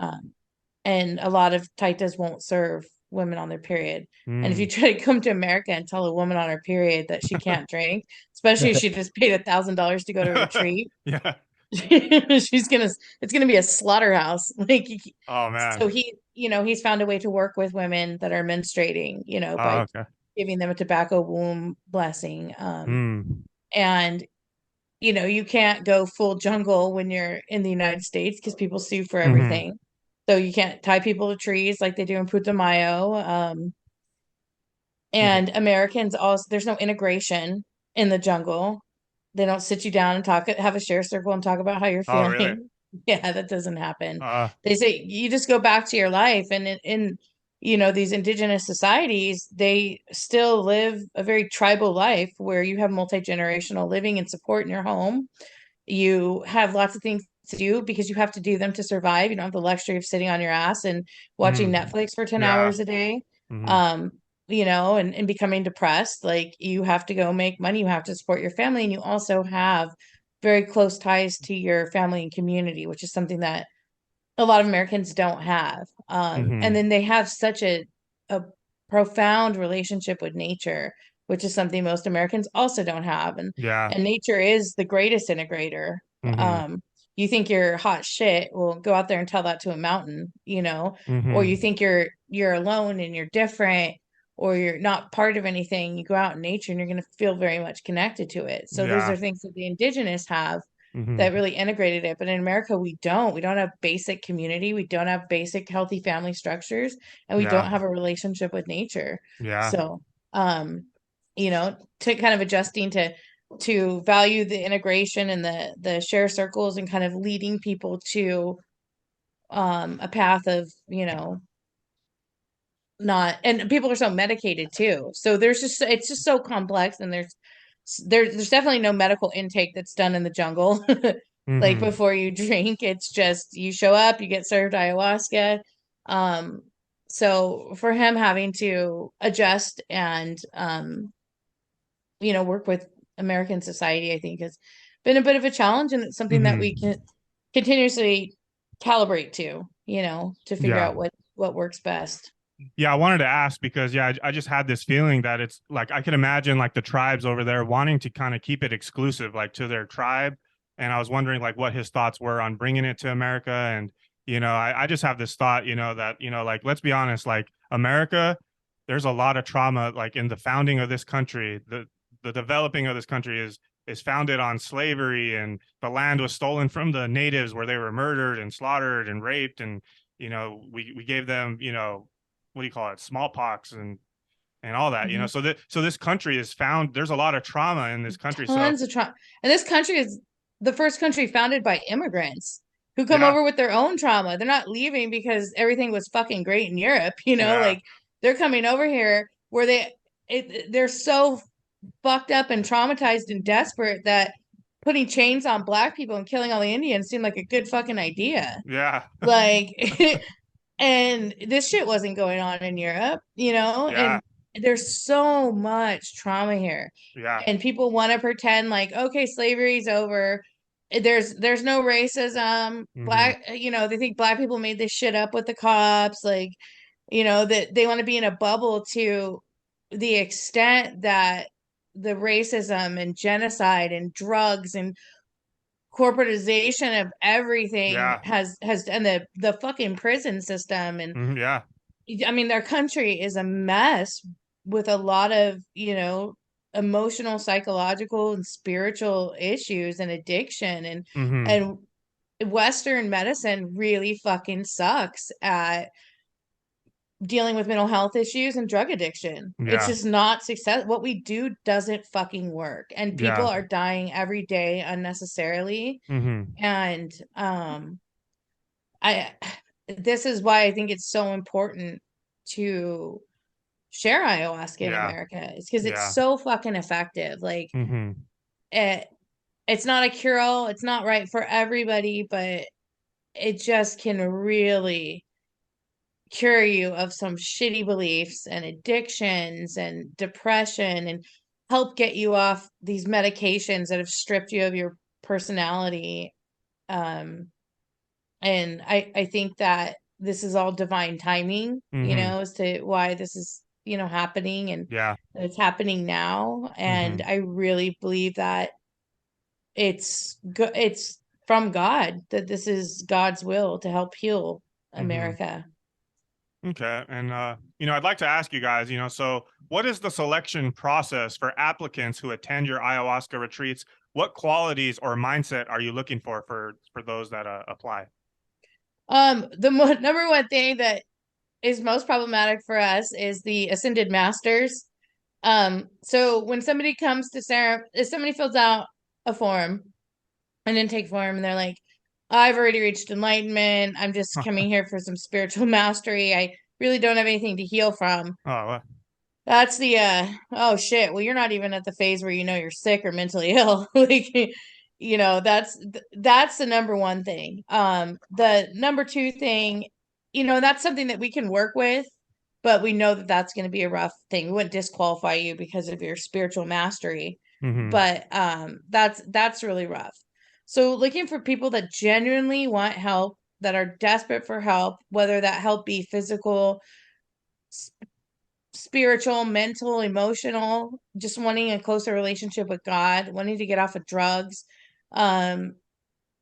And a lot of taitas won't serve women on their period. And if you try to come to America and tell a woman on her period that she can't drink, especially if she just paid $1,000 to go to a retreat, yeah, it's gonna be a slaughterhouse. Like, oh man. So he, you know, he's found a way to work with women that are menstruating, you know, by giving them a tobacco womb blessing. And, you know, you can't go full jungle when you're in the United States because people sue for everything. So you can't tie people to trees like they do in Putumayo. And Americans also, there's no integration in the jungle. They don't sit you down and have a share circle and talk about how you're feeling. Oh, really? Yeah, that doesn't happen. They say you just go back to your life. And in you know, these indigenous societies, they still live a very tribal life where you have multi-generational living and support in your home. You have lots of things to do because you have to do them to survive. You don't have the luxury of sitting on your ass and watching Netflix for 10 hours a day. You know, and becoming depressed. Like, you have to go make money, you have to support your family, and you also have very close ties to your family and community, which is something that a lot of Americans don't have. And then they have such a profound relationship with nature, which is something most Americans also don't have. And nature is the greatest integrator. You think you're hot shit, well, go out there and tell that to a mountain, you know, or you think you're alone and you're different, or you're not part of anything, you go out in nature and you're going to feel very much connected to it. So those are things that the indigenous have that really integrated it. But in America, we don't have basic community. We don't have basic healthy family structures, and we don't have a relationship with nature. So, you know, to kind of adjusting to value the integration and the share circles and kind of leading people to a path of, you know, and people are so medicated too. So it's just so complex, and there's definitely no medical intake that's done in the jungle. Like, before you drink, it's just you show up, you get served ayahuasca. So for him having to adjust and you know, work with American society, I think has been a bit of a challenge, and it's something that we can continuously calibrate to, you know, to figure out what works best. Yeah, I wanted to ask because, I just had this feeling that it's like, I can imagine like the tribes over there wanting to kind of keep it exclusive, like to their tribe. And I was wondering like what his thoughts were on bringing it to America. And, you know, I just have this thought, you know, that, you know, like, let's be honest, like America, there's a lot of trauma, like in the founding of this country, the developing of this country is is founded on slavery, and the land was stolen from the natives where they were murdered and slaughtered and raped. And, you know, we gave them, you know, what do you call it? Smallpox and all that, you know, so this country is there's a lot of trauma in this country. Tons of trauma. And this country is the first country founded by immigrants who come over with their own trauma. They're not leaving because everything was fucking great in Europe, you know, like they're coming over here where they're so fucked up and traumatized and desperate that putting chains on Black people and killing all the Indians seemed like a good fucking idea. Yeah. Like, and this shit wasn't going on in Europe, you know, and there's so much trauma here. Yeah. And people want to pretend like, okay, slavery's over. There's no racism. Black, you know, they think Black people made this shit up with the cops. Like, you know, that they want to be in a bubble to the extent that the racism and genocide and drugs and corporatization of everything has and the fucking prison system. And I mean, their country is a mess with a lot of, you know, emotional, psychological, and spiritual issues and addiction. And Western medicine really fucking sucks at dealing with mental health issues and drug addiction. It's just not success. What we do doesn't fucking work, and people are dying every day unnecessarily. And this is why I think it's so important to share ayahuasca in America. It's because it's so fucking effective. Like it's not a cure-all. It's not right for everybody, but it just can really cure you of some shitty beliefs and addictions and depression, and help get you off these medications that have stripped you of your personality. And I think that this is all divine timing, you know, as to why this is, you know, happening, and it's happening now. And I really believe that it's from God, that this is God's will to help heal America. Okay. And, you know, I'd like to ask you guys, you know, so what is the selection process for applicants who attend your ayahuasca retreats? What qualities or mindset are you looking for those that apply? The number one thing that is most problematic for us is the ascended masters. So when somebody comes to if somebody fills out a form, an intake form, and they're like, I've already reached enlightenment, I'm just coming here for some spiritual mastery, I really don't have anything to heal from. That's the oh shit, well, you're not even at the phase where you know you're sick or mentally ill. Like, you know, that's the number one thing. The number two thing, you know, that's something that we can work with, but we know that that's going to be a rough thing. We wouldn't disqualify you because of your spiritual mastery, but that's really rough. So looking for people that genuinely want help, that are desperate for help, whether that help be physical, spiritual, mental, emotional, just wanting a closer relationship with God, wanting to get off of drugs,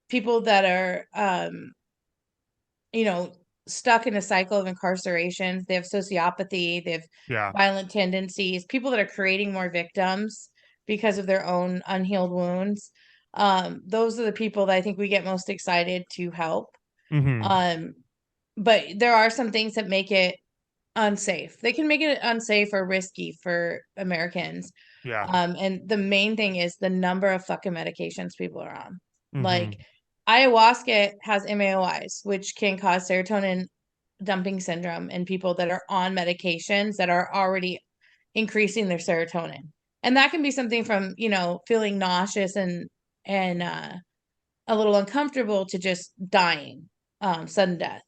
people that are, you know, stuck in a cycle of incarceration, they have sociopathy, they have violent tendencies, people that are creating more victims because of their own unhealed wounds. Those are the people that I think we get most excited to help. But there are some things that make it unsafe. They can make it unsafe or risky for Americans. And the main thing is the number of fucking medications people are on. Like, ayahuasca has MAOIs, which can cause serotonin dumping syndrome in people that are on medications that are already increasing their serotonin. And that can be something from, you know, feeling nauseous and a little uncomfortable to just dying, sudden death.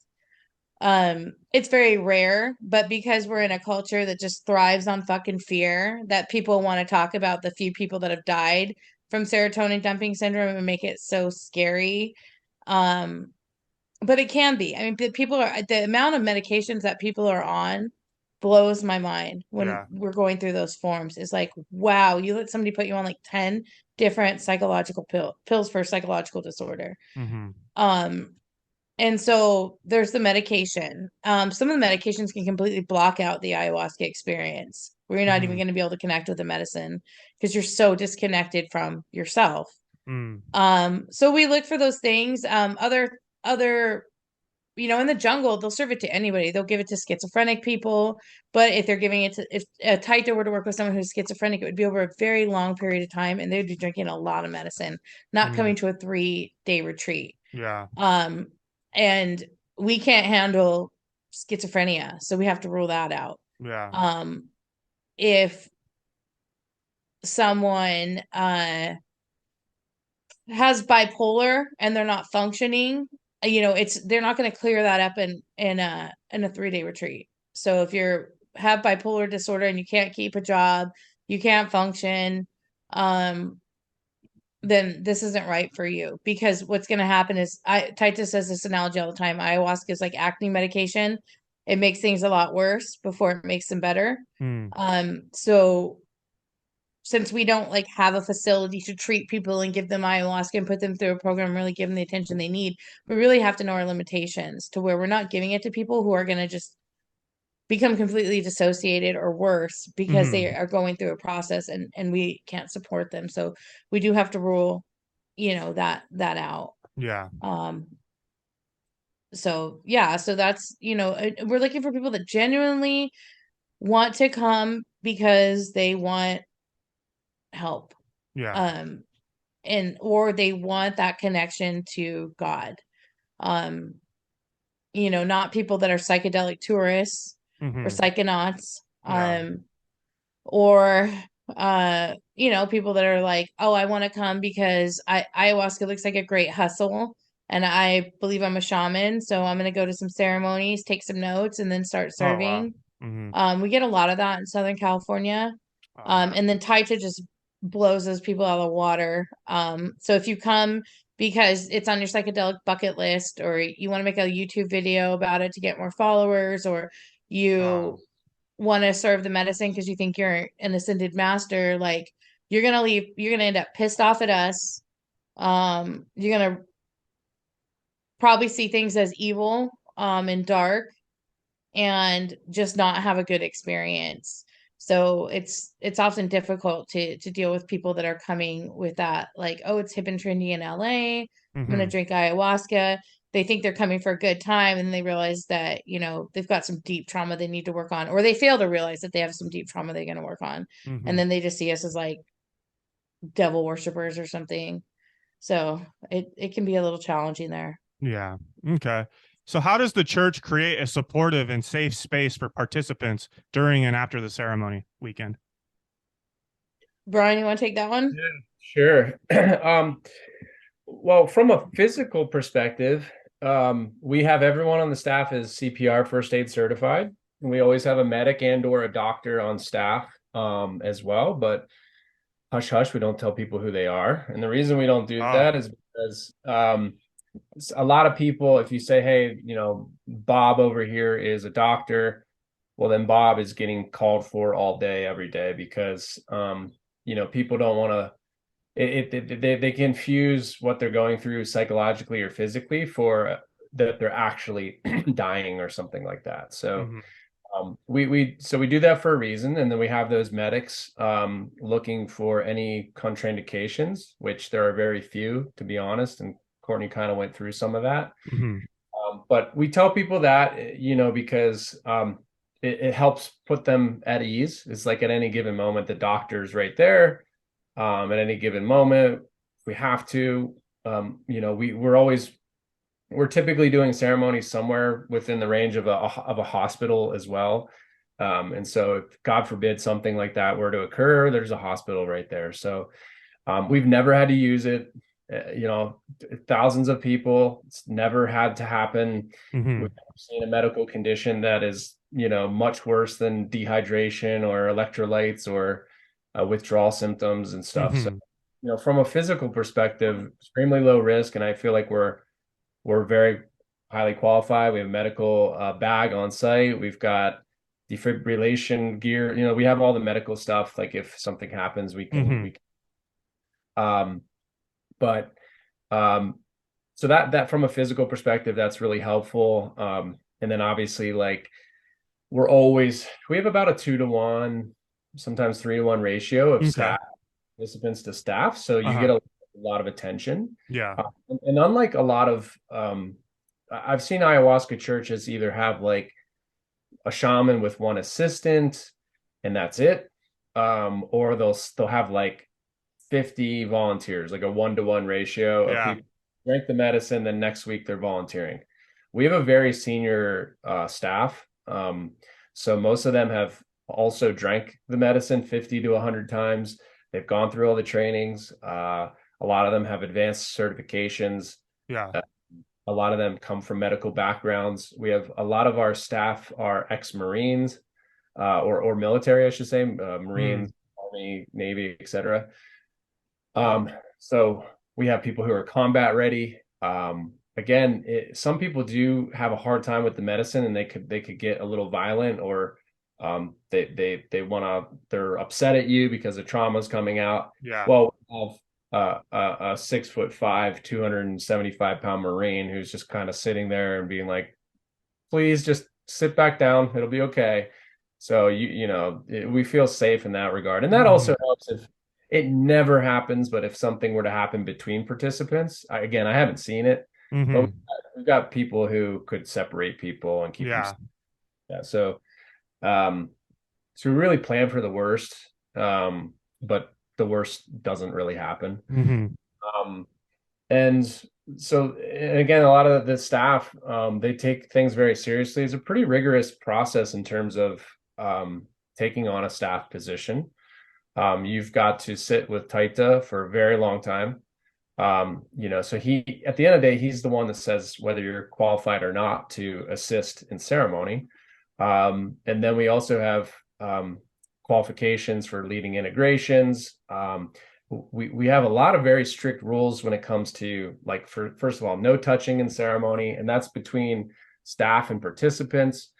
It's very rare, but because we're in a culture that just thrives on fucking fear, that people want to talk about the few people that have died from serotonin dumping syndrome and make it so scary. But it can be. I mean, the amount of medications that people are on blows my mind when we're going through those forms. It's like, wow, you let somebody put you on like 10 different psychological pills for psychological disorder. And so there's the medication. Some of the medications can completely block out the ayahuasca experience. where you're not even going to be able to connect with the medicine because you're so disconnected from yourself. So we look for those things. Other, in the jungle, they'll serve it to anybody. They'll give it to schizophrenic people, but if they're giving it to, if a Taita were to work with someone who's schizophrenic, it would be over a very long period of time, and they'd be drinking a lot of medicine, not coming to a 3-day retreat. Yeah. And we can't handle schizophrenia, so we have to rule that out. Yeah. If someone has bipolar and they're not functioning, they're not going to clear that up in a 3-day retreat. So if you have bipolar disorder and you can't keep a job, you can't function, then this isn't right for you, because what's going to happen is, Taita says this analogy all the time. Ayahuasca is like acne medication. It makes things a lot worse before it makes them better. So since we don't have a facility to treat people and give them ayahuasca and put them through a program, really give them the attention they need, we really have to know our limitations to where we're not giving it to people who are going to just become completely dissociated or worse because they are going through a process and we can't support them. So we do have to rule, that out. Yeah. So that's, we're looking for people that genuinely want to come because they want help. Yeah. Or they want that connection to God. Not people that are psychedelic tourists or psychonauts. Or people that are like, oh, I want to come because ayahuasca looks like a great hustle and I believe I'm a shaman, so I'm going to go to some ceremonies, take some notes, and then start serving. Oh, wow. We get a lot of that in Southern California. And then Taita just blows those people out of the water. So if you come because it's on your psychedelic bucket list, or you want to make a YouTube video about it to get more followers, or you want to serve the medicine because you think you're an ascended master, you're going to leave, you're going to end up pissed off at us. You're going to probably see things as evil, and dark, and just not have a good experience. So it's often difficult to deal with people that are coming with that, oh, it's hip and trendy in LA. I'm going to drink ayahuasca. They think they're coming for a good time, and they realize that, they've got some deep trauma they need to work on, or they fail to realize that they have some deep trauma they're going to work on. And then they just see us as devil worshippers or something. So it can be a little challenging there. Yeah. Okay. So how does the church create a supportive and safe space for participants during and after the ceremony weekend? Brian, you want to take that one? Yeah, sure. Well, from a physical perspective, we have everyone on the staff is CPR first aid certified. And we always have a medic and or a doctor on staff as well, but hush hush, we don't tell people who they are. And the reason we don't do that is because a lot of people, if you say, hey, Bob over here is a doctor, well, then Bob is getting called for all day, every day, because, people don't want to, they confuse what they're going through psychologically or physically for that they're actually dying or something like that. So we do that for a reason. And then we have those medics looking for any contraindications, which there are very few, to be honest. And Courtney kind of went through some of that. But we tell people that, because it helps put them at ease. It's like at any given moment, the doctor's right there. At any given moment, if we have to, we're typically doing ceremonies somewhere within the range of a hospital as well. And so if God forbid something like that were to occur, there's a hospital right there. So we've never had to use it. Thousands of people, it's never had to happen. We've never seen a medical condition that is, much worse than dehydration or electrolytes or withdrawal symptoms and stuff. So, from a physical perspective, extremely low risk. And I feel like we're very highly qualified. We have a medical bag on site. We've got defibrillation gear. We have all the medical stuff. Like if something happens, we can, so that from a physical perspective, that's really helpful. And then obviously we have about a 2-to-1 sometimes 3-to-1 ratio of Okay. staff participants to staff. So you Uh-huh. get a lot of attention. Yeah. And unlike a lot of, I've seen ayahuasca churches either have like a shaman with one assistant and that's it. Or they'll have like 50 volunteers, like a 1-to-1 ratio of Yeah. people drink the medicine, then next week they're volunteering. We have a very senior staff. So most of them have also drank the medicine 50 to 100 times. They've gone through all the trainings. A lot of them have advanced certifications. Yeah. A lot of them come from medical backgrounds. We have a lot of our staff are ex-Marines, or military, I should say, Marines, Army, Navy, etc. So we have people who are combat ready. Again, some people do have a hard time with the medicine, and they could get a little violent, or they're upset at you because the trauma's coming out. Yeah. Well, we have a 6'5", 275-pound Marine who's just kind of sitting there and being like, please just sit back down. It'll be okay. So we feel safe in that regard. And that also helps if it never happens, but if something were to happen between participants, I haven't seen it, but we've got people who could separate people and keep them. Yeah. So we really plan for the worst, but the worst doesn't really happen. And so again, a lot of the staff, they take things very seriously. It's a pretty rigorous process in terms of taking on a staff position. You've got to sit with Taita for a very long time. So he, at the end of the day, he's the one that says whether you're qualified or not to assist in ceremony. And then we also have qualifications for leading integrations. We have a lot of very strict rules when it comes to, like, first of all, no touching in ceremony, and that's between staff and participants.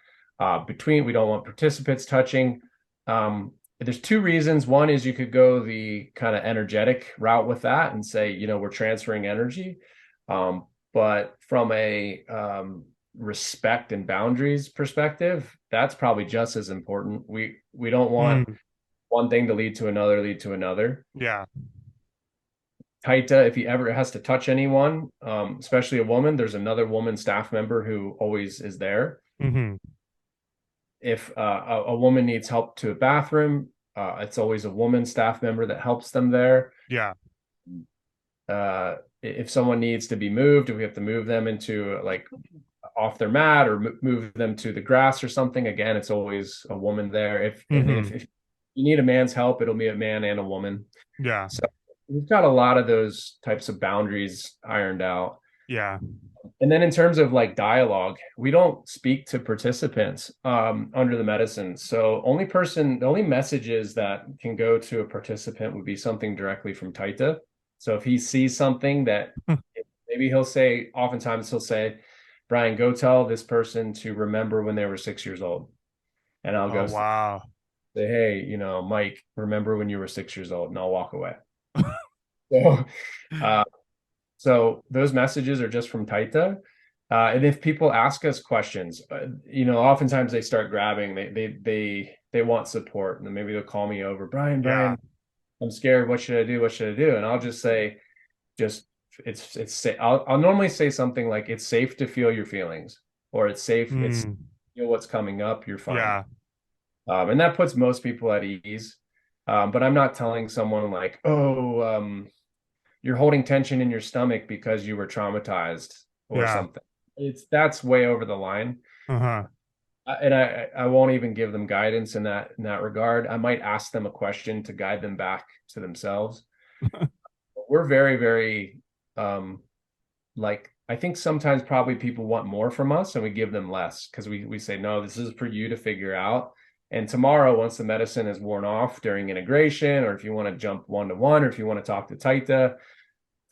We don't want participants touching. There's two reasons. One is you could go the kind of energetic route with that and say, we're transferring energy. But from a respect and boundaries perspective, that's probably just as important. We don't want one thing to lead to another. Yeah. Taita, if he ever has to touch anyone, especially a woman, there's another woman staff member who always is there. If a woman needs help to a bathroom, it's always a woman staff member that helps them there. Yeah. If someone needs to be moved, if we have to move them into off their mat or move them to the grass or something, again, it's always a woman there. If you need a man's help, it'll be a man and a woman. Yeah. So we've got a lot of those types of boundaries ironed out. Yeah. And then in terms of dialogue, we don't speak to participants under the medicine. So the only messages that can go to a participant would be something directly from Taita. So if he sees something that maybe oftentimes he'll say, Brian, go tell this person to remember when they were 6 years old. And I'll go, wow. Say, hey, Mike, remember when you were 6 years old, and I'll walk away. So those messages are just from Taita. And if people ask us questions, oftentimes they start grabbing, they want support, and then maybe they'll call me over, Brian, I'm scared. What should I do? And I'll just say, I'll normally say something like, it's safe to feel your feelings, or it's safe. It's what's coming up. You're fine. Yeah. And that puts most people at ease. But I'm not telling someone you're holding tension in your stomach because you were traumatized or something. That's way over the line. And I won't even give them guidance in that regard. I might ask them a question to guide them back to themselves. We're very, very I think sometimes probably people want more from us, and we give them less because we say, no, this is for you to figure out. And tomorrow, once the medicine is worn off during integration, or if you want to jump 1-to-1, or if you want to talk to Taita,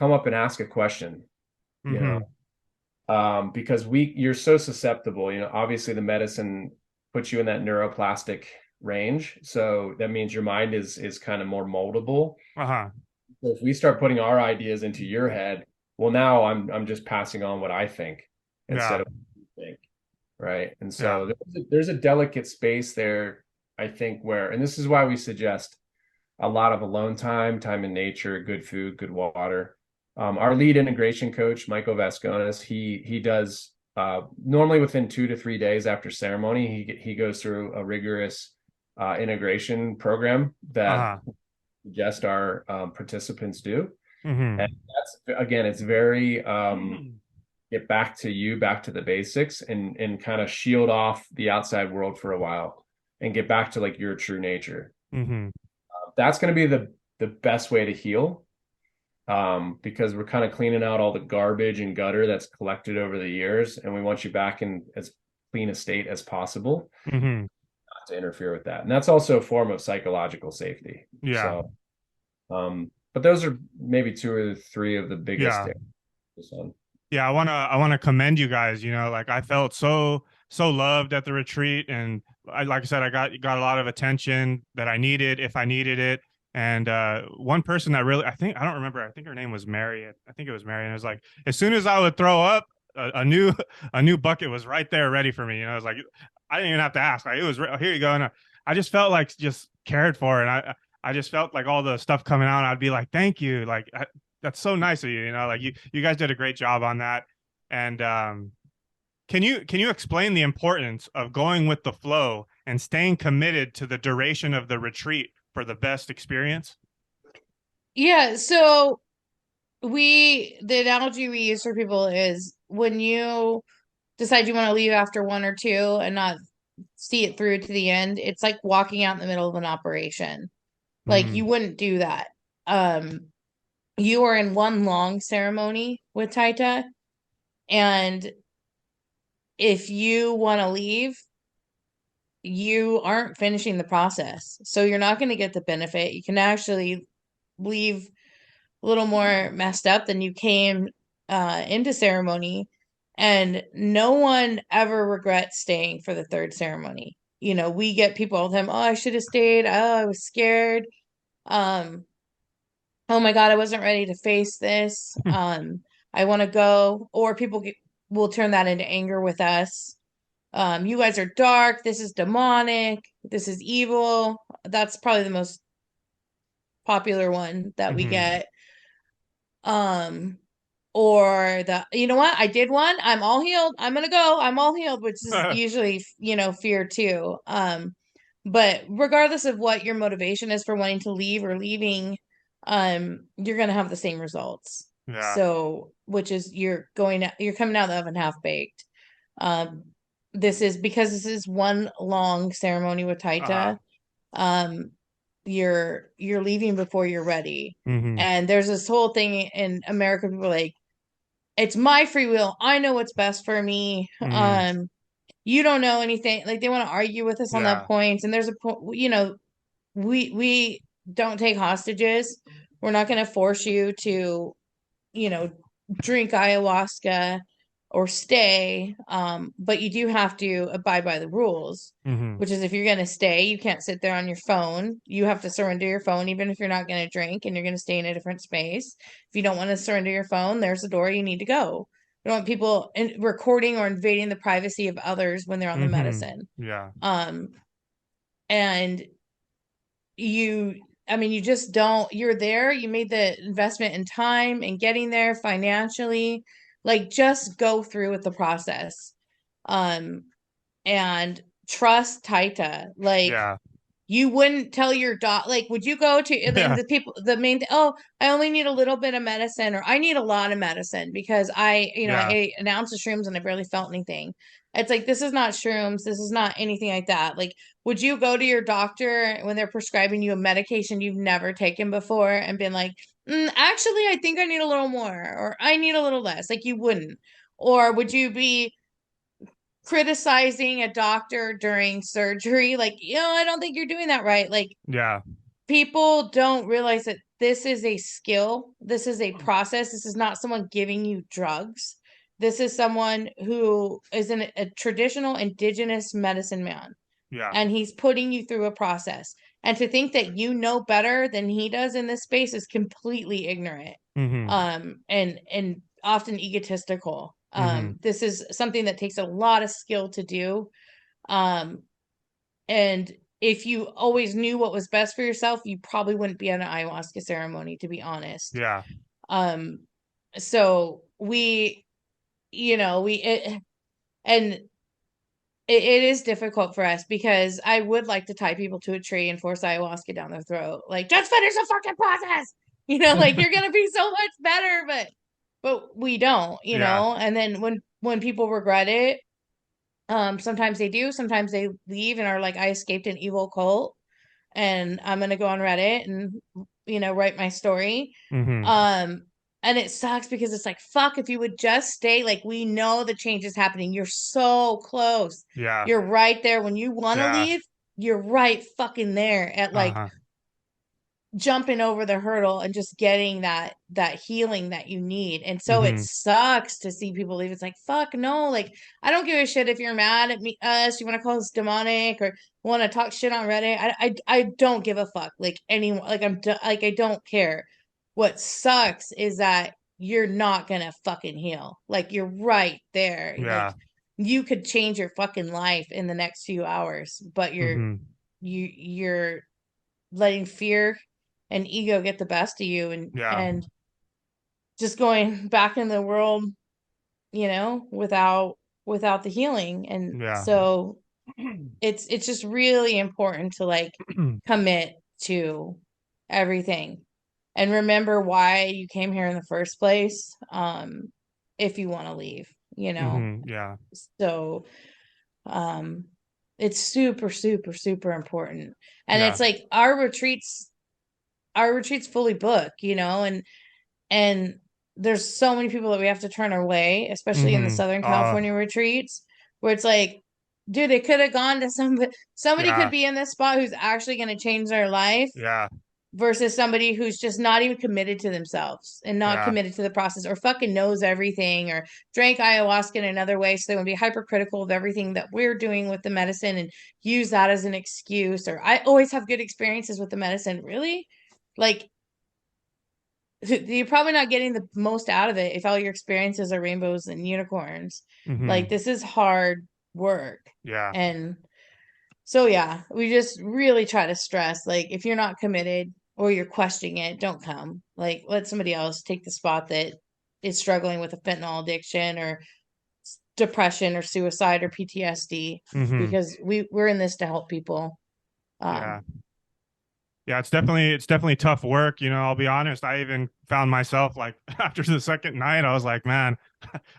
come up and ask a question, because you're so susceptible. Obviously the medicine puts you in that neuroplastic range. So that means your mind is kind of more moldable. So if we start putting our ideas into your head, well, now I'm just passing on what I think instead of what you think. Right. And so there's a delicate space there I think, where, and this is why we suggest a lot of alone time, time in nature, good food, good water. Our lead integration coach, Michael Vasconis, he does normally within 2 to 3 days after ceremony, he goes through a rigorous integration program that just our participants do. And that's, again, it's very get back to you, back to the basics, and kind of shield off the outside world for a while and get back to like your true nature. That's going to be the best way to heal, because we're kind of cleaning out all the garbage and gutter that's collected over the years, and we want you back in as clean a state as possible, not to interfere with that. And that's also a form of psychological safety. So, but those are maybe 2 or 3 of the biggest things. Yeah, I wanna commend you guys. You know, like I felt so loved at the retreat, and like I said, I got a lot of attention that I needed if I needed it. And one person that really, I don't remember, I think her name was Mary. I think it was Mary. And it was like, as soon as I would throw up, a new bucket was right there ready for me. And I was like, I didn't even have to ask. Like, it was, here you go. And I just felt like just cared for. And I just felt like all the stuff coming out, I'd be like, thank you. Like, that's so nice of you. You know, like you guys did a great job on that. And can you explain the importance of going with the flow and staying committed to the duration of the retreat for the best experience? Yeah, so the analogy we use for people is when you decide you want to leave after 1 or 2 and not see it through to the end, it's like walking out in the middle of an operation. Like you wouldn't do that. You are in one long ceremony with Taita, and if you want to leave, you aren't finishing the process. So you're not going to get the benefit. You can actually leave a little more messed up than you came into ceremony. And no one ever regrets staying for the 3rd ceremony. You know, we get people all the time, oh, I should have stayed. Oh, I was scared. Oh my God, I wasn't ready to face this. I want to go. Or people will turn that into anger with us. You guys are dark. This is demonic. This is evil. That's probably the most popular one that we get. Or you know what? I did one. I'm all healed. I'm going to go. I'm all healed, which is usually, fear too. But regardless of what your motivation is for wanting to leave or leaving, you're going to have the same results. So, which is you're coming out of the oven half baked. This is one long ceremony with Taita. You're leaving before you're ready. And there's this whole thing in America, people are like, it's my free will. I know what's best for me. You don't know anything. Like they want to argue with us on that point. And there's a point, we don't take hostages. We're not going to force you to, drink ayahuasca or stay. But you do have to abide by the rules, which is if you're going to stay, you can't sit there on your phone. You have to surrender your phone, even if you're not going to drink and you're going to stay in a different space. If you don't want to surrender your phone, there's a door you need to go. You don't want people recording or invading the privacy of others when they're on the medicine. And you just don't, you're there, you made the investment in time and getting there financially, like just go through with the process. And trust Taita. Like you wouldn't tell your doc, like, would you go to the people, the main thing, oh, I only need a little bit of medicine, or I need a lot of medicine because I ate an ounce of shrooms and I barely felt anything. It's like, this is not shrooms. This is not anything like that. Like, would you go to your doctor when they're prescribing you a medication you've never taken before and been like, actually, I think I need a little more, or I need a little less? Like, you wouldn't. Or would you be criticizing a doctor during surgery? Like, I don't think you're doing that right. Like, people don't realize that this is a skill. This is a process. This is not someone giving you drugs. This is someone who is a traditional indigenous medicine man. And he's putting you through a process. And to think that you know better than he does in this space is completely ignorant. And often egotistical. This is something that takes a lot of skill to do. And if you always knew what was best for yourself, you probably wouldn't be at an ayahuasca ceremony, to be honest. Yeah. So we, and it is difficult for us because I would like to tie people to a tree and force ayahuasca down their throat. Like, just finish the fucking process. Like you're gonna be so much better, but we don't, and then when people regret it, sometimes they do, sometimes they leave and are like, I escaped an evil cult and I'm gonna go on Reddit and write my story. And it sucks because it's like, fuck, if you would just stay, like, we know the change is happening. You're so close. Yeah. You're right there. When you want to leave, you're right fucking there at like jumping over the hurdle and just getting that healing that you need. And so it sucks to see people leave. It's like, fuck no, like I don't give a shit if you're mad at us, you want to call us demonic or want to talk shit on Reddit. I don't give a fuck. Like anyone, like I don't care. What sucks is that you're not gonna fucking heal. Like you're right there. Yeah. Like you could change your fucking life in the next few hours, but you're letting fear and ego get the best of you and just going back in the world, without the healing. And so it's just really important to like commit to everything and remember why you came here in the first place. If you want to leave, so it's super, super, super important. And it's like our retreats fully booked, and there's so many people that we have to turn away, especially in the Southern California retreats, where it's like, dude, they could have gone to somebody could be in this spot who's actually going to change their life. Versus somebody who's just not even committed to themselves and not committed to the process or fucking knows everything or drank ayahuasca in another way. So they would be hypercritical of everything that we're doing with the medicine and use that as an excuse. Or I always have good experiences with the medicine. Really? Like, you're probably not getting the most out of it if all your experiences are rainbows and unicorns. Like, this is hard work. And so, we just really try to stress, like, if you're not committed or you're questioning it, don't come. Like, let somebody else take the spot that is struggling with a fentanyl addiction or depression or suicide or PTSD, because we're in this to help people. It's definitely tough work. I'll be honest. I even found myself like after the second night, I was like, man,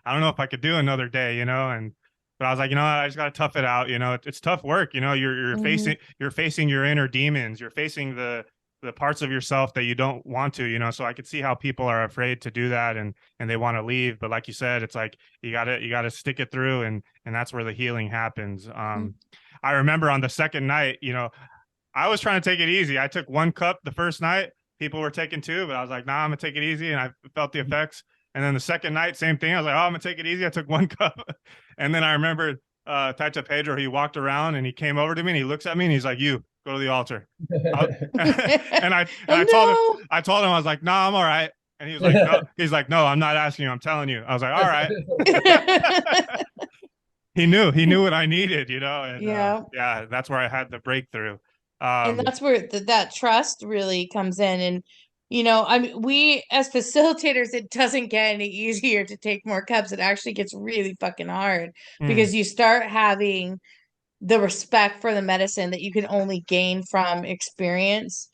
I don't know if I could do another day, but I was like, I just got to tough it out. It's tough work. You're facing your inner demons. You're facing the parts of yourself that you don't want to, so I could see how people are afraid to do that and they want to leave. But like you said, it's like, you gotta stick it through and that's where the healing happens. I remember on the second night, I was trying to take it easy. I took 1 cup the first night. People were taking 2, but I was like, nah, I'm gonna take it easy. And I felt the effects. And then the second night, same thing. I was like, oh, I'm gonna take it easy. I took 1 cup. And then I remember Taita Pedro, he walked around and he came over to me and he looks at me and he's like, you go to the altar. And I told him, I was like, nah, I'm all right. And he was like, no. He's like, no, I'm not asking you. I'm telling you. I was like, all right. He knew what I needed, and that's where I had the breakthrough. And that's where that trust really comes in. And, I mean, we as facilitators, it doesn't get any easier to take more cups. It actually gets really fucking hard because you start having the respect for the medicine that you can only gain from experience.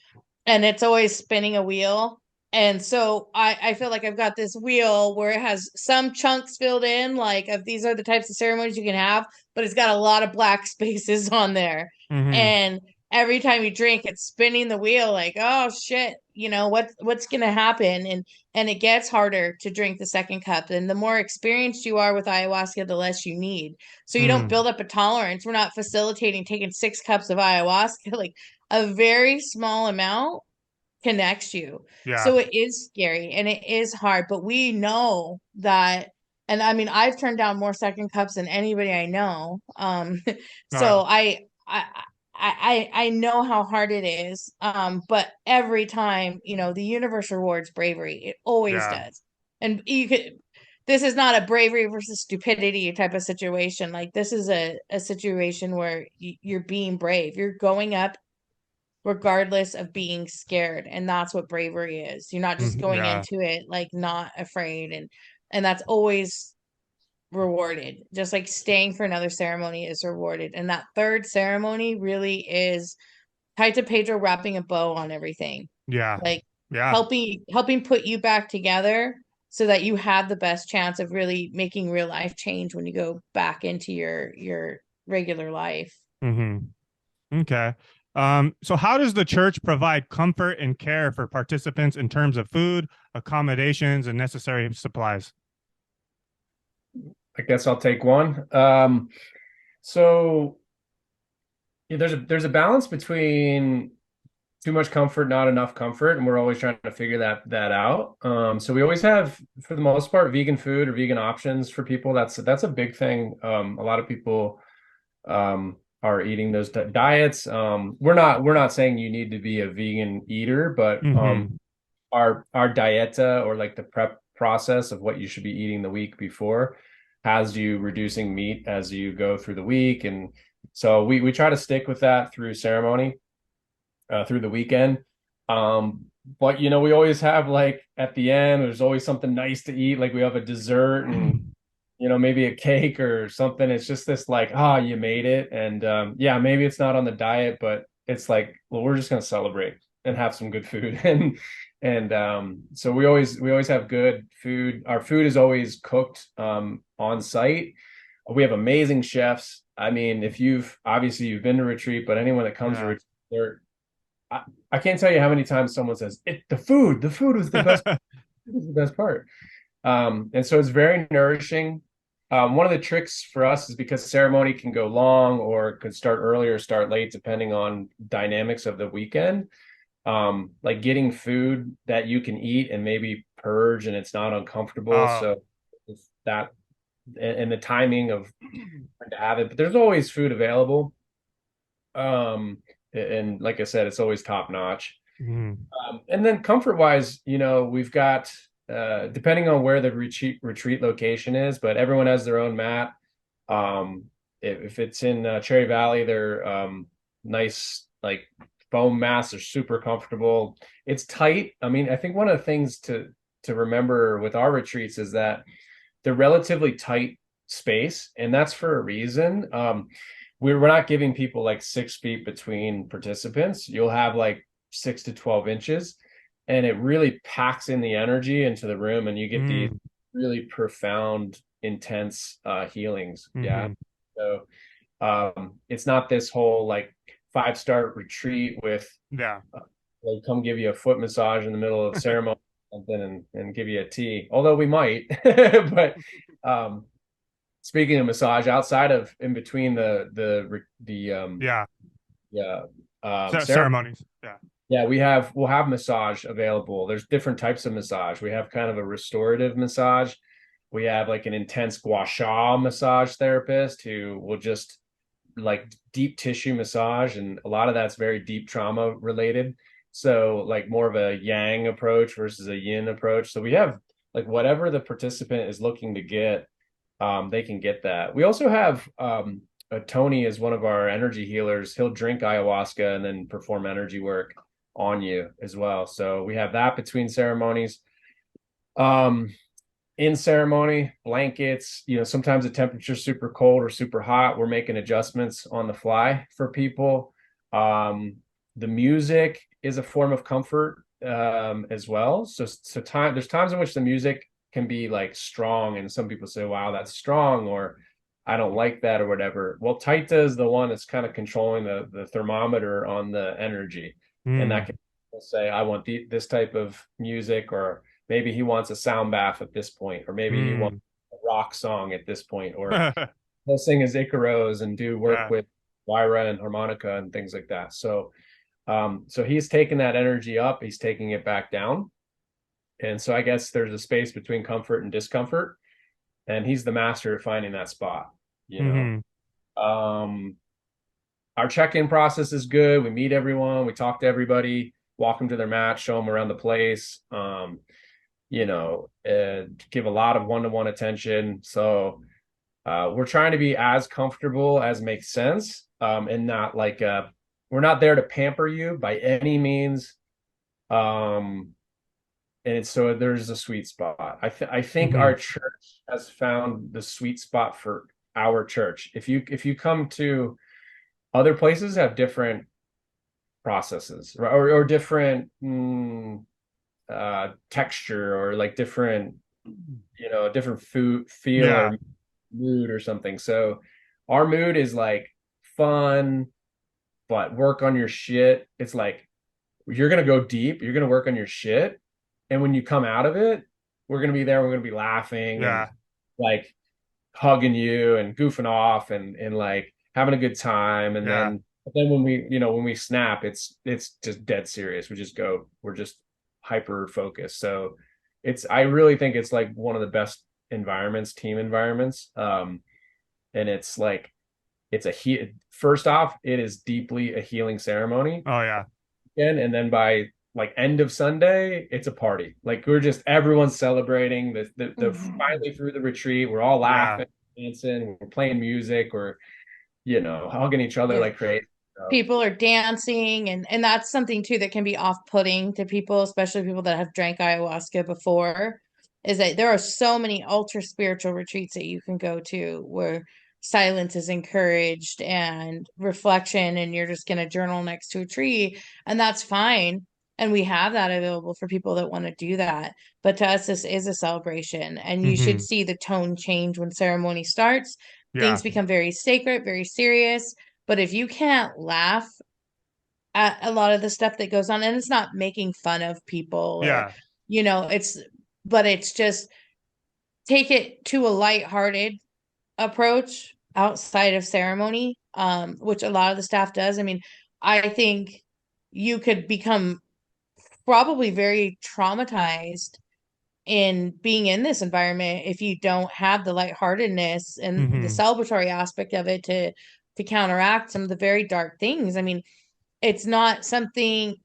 And it's always spinning a wheel. And so I feel like I've got this wheel where it has some chunks filled in, like of these are the types of ceremonies you can have, but it's got a lot of black spaces on there. And every time you drink, it's spinning the wheel like, oh shit, what's gonna happen? And it gets harder to drink the second cup. And the more experienced you are with ayahuasca, the less you need. So you don't build up a tolerance. We're not facilitating taking 6 cups of ayahuasca. Like a very small amount connects you. So it is scary and it is hard, but we know that. And I mean, I've turned down more second cups than anybody I know. So I know how hard it is. But every time, the universe rewards bravery. It always does. And this is not a bravery versus stupidity type of situation. Like this is a situation where you're being brave. You're going up regardless of being scared, and that's what bravery is. You're not just going into it like not afraid, and that's always rewarded. Just like staying for another ceremony is rewarded, and that third ceremony really is Taita Pedro wrapping a bow on everything. Like helping put you back together so that you have the best chance of really making real life change when you go back into your regular life. Okay. So how does the church provide comfort and care for participants in terms of food, accommodations, and necessary supplies? I guess I'll take one. So yeah, there's a balance between too much comfort, not enough comfort, and we're always trying to figure that out. So we always have, for the most part, vegan food or vegan options for people. That's a big thing. A lot of people are eating those diets. We're not saying you need to be a vegan eater, but our dieta, or like the prep process of what you should be eating the week before, has you reducing meat as you go through the week. And so we try to stick with that through ceremony, through the weekend. But we always have, like, at the end, there's always something nice to eat. Like we have a dessert and maybe a cake or something. It's just this like, you made it. And yeah, maybe it's not on the diet, but it's like, well, we're just gonna celebrate and have some good food. And so we always have good food. Our food is always cooked on site. We have amazing chefs. I mean, if you've been to retreat, but anyone that comes to retreat, I can't tell you how many times someone says, the food was the best. Was the best part. And so it's very nourishing. One of the tricks for us is because ceremony can go long or could start early or start late, depending on dynamics of the weekend. Like getting food that you can eat and maybe purge and it's not uncomfortable. So it's that, and the timing of when to have it, but there's always food available. And like I said, it's always top notch. And then comfort wise, we've got, depending on where the retreat location is, but everyone has their own mat. If it's in Cherry Valley, they're nice, like foam mats are super comfortable. It's tight. I mean, I think one of the things to remember with our retreats is that they're relatively tight space, and that's for a reason. We're not giving people like 6 feet between participants. You'll have like 6 to 12 inches, and it really packs in the energy into the room, and you get these really profound, intense healings. Yeah. So it's not this whole like 5-star retreat with they'll come give you a foot massage in the middle of ceremony and give you a tea, although we might. But speaking of massage, outside of in between the ceremonies, we'll have massage available. There's different types of massage. We have kind of a restorative massage. We have like an intense gua sha massage therapist who will just like deep tissue massage, and a lot of that's very deep trauma related. So like more of a yang approach versus a yin approach. So we have like whatever the participant is looking to get, they can get that. We also have Tony is one of our energy healers. He'll drink ayahuasca and then perform energy work on you as well. So we have that between ceremonies. In ceremony, blankets, sometimes the temperature's super cold or super hot. We're making adjustments on the fly for people. The music is a form of comfort as well. So there's times in which the music can be like strong, and some people say, wow, that's strong, or I don't like that, or whatever. Well, Taita is the one that's kind of controlling the thermometer on the energy. And that can say, I want this type of music, or maybe he wants a sound bath at this point, or maybe he wants a rock song at this point, or he'll sing his Icaros and do work with lyra and harmonica and things like that. So he's taking that energy up, he's taking it back down. And so I guess there's a space between comfort and discomfort, and he's the master of finding that spot. Our check-in process is good. We meet everyone, we talk to everybody, walk them to their mat, show them around the place. give a lot of one-to-one attention. So we're trying to be as comfortable as makes sense, and not like we're not there to pamper you by any means. And so there's a sweet spot. I think our church has found the sweet spot for our church. If you come to other places, have different processes, right? Or different texture, or like different different food feel or mood or something. So our mood is like fun, but work on your shit. It's like you're gonna go deep, you're gonna work on your shit, and when you come out of it, we're gonna be there, we're gonna be laughing and like hugging you and goofing off and like having a good time. And then when we snap, it's just dead serious. We're just hyper focused. So I really think it's like one of the best team environments. And it's like first off, it is deeply a healing ceremony. Oh yeah. And then by like end of Sunday, it's a party. Like everyone's celebrating the finally through the retreat. We're all laughing, dancing, we're playing music, we're hugging each other like crazy. So. People are dancing, and that's something too that can be off-putting to people, especially people that have drank ayahuasca before, is that there are so many ultra spiritual retreats that you can go to where silence is encouraged and reflection, and you're just going to journal next to a tree, and that's fine. And we have that available for people that want to do that. But to us, this is a celebration, and you should see the tone change when ceremony starts. Things become very sacred, very serious. But if you can't laugh at a lot of the stuff that goes on, and it's not making fun of people or, it's just take it to a lighthearted approach outside of ceremony, which a lot of the staff does. I mean, I think you could become probably very traumatized in being in this environment if you don't have the lightheartedness and the celebratory aspect of it to counteract some of the very dark things. I mean, it's not something,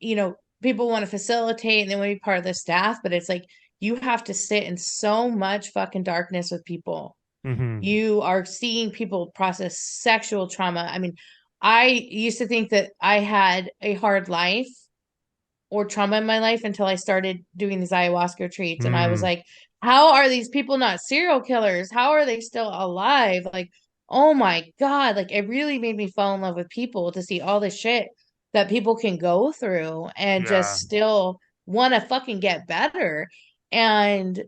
people want to facilitate and they want to be part of the staff, but it's like you have to sit in so much fucking darkness with people. You are seeing people process sexual trauma. I mean, I used to think that I had a hard life or trauma in my life until I started doing these ayahuasca retreats. And I was like, how are these people not serial killers? How are they still alive? Like, oh my God. Like, it really made me fall in love with people to see all the shit that people can go through and just still want to fucking get better. And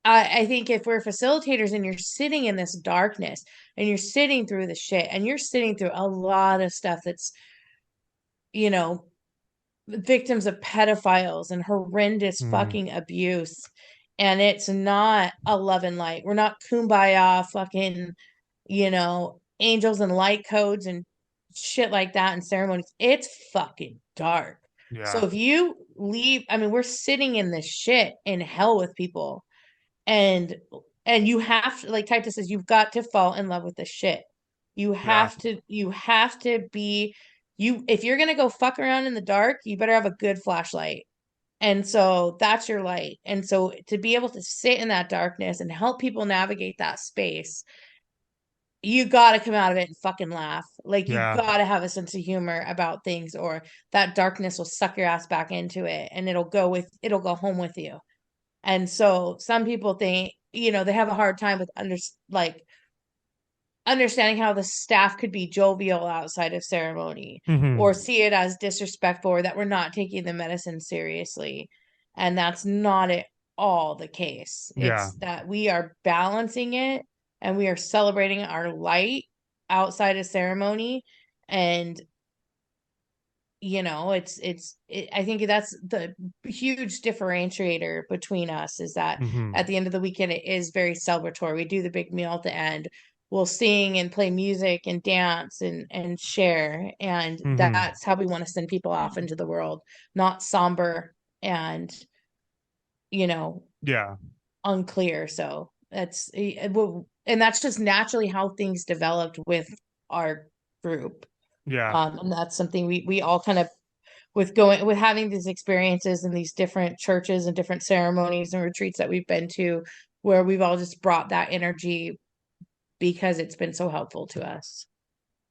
I think if we're facilitators and you're sitting in this darkness and you're sitting through the shit and you're sitting through a lot of stuff that's, victims of pedophiles and horrendous fucking abuse. And it's not a love and light. We're not kumbaya fucking, angels and light codes and shit like that in ceremonies. It's fucking dark. Yeah. So if you leave, I mean, we're sitting in this shit in hell with people. And you have to, like Taita says, you've got to fall in love with the shit. You have to be if you're going to go fuck around in the dark, you better have a good flashlight. And so that's your light. And so to be able to sit in that darkness and help people navigate that space, you got to come out of it and fucking laugh. Like you got to have a sense of humor about things, or that darkness will suck your ass back into it and it'll go home with you. And so some people think, they have a hard time with understanding how the staff could be jovial outside of ceremony or see it as disrespectful or that we're not taking the medicine seriously. And that's not at all the case. It's that we are balancing it and we are celebrating our light outside of ceremony. And I think that's the huge differentiator between us, is that at the end of the weekend, it is very celebratory. We do the big meal at the end. We'll sing and play music and dance and share. And that's how we want to send people off into the world, not somber and, unclear. So and that's just naturally how things developed with our group. Yeah. And that's something we all kind of with having these experiences in these different churches and different ceremonies and retreats that we've been to, where we've all just brought that energy because it's been so helpful to us.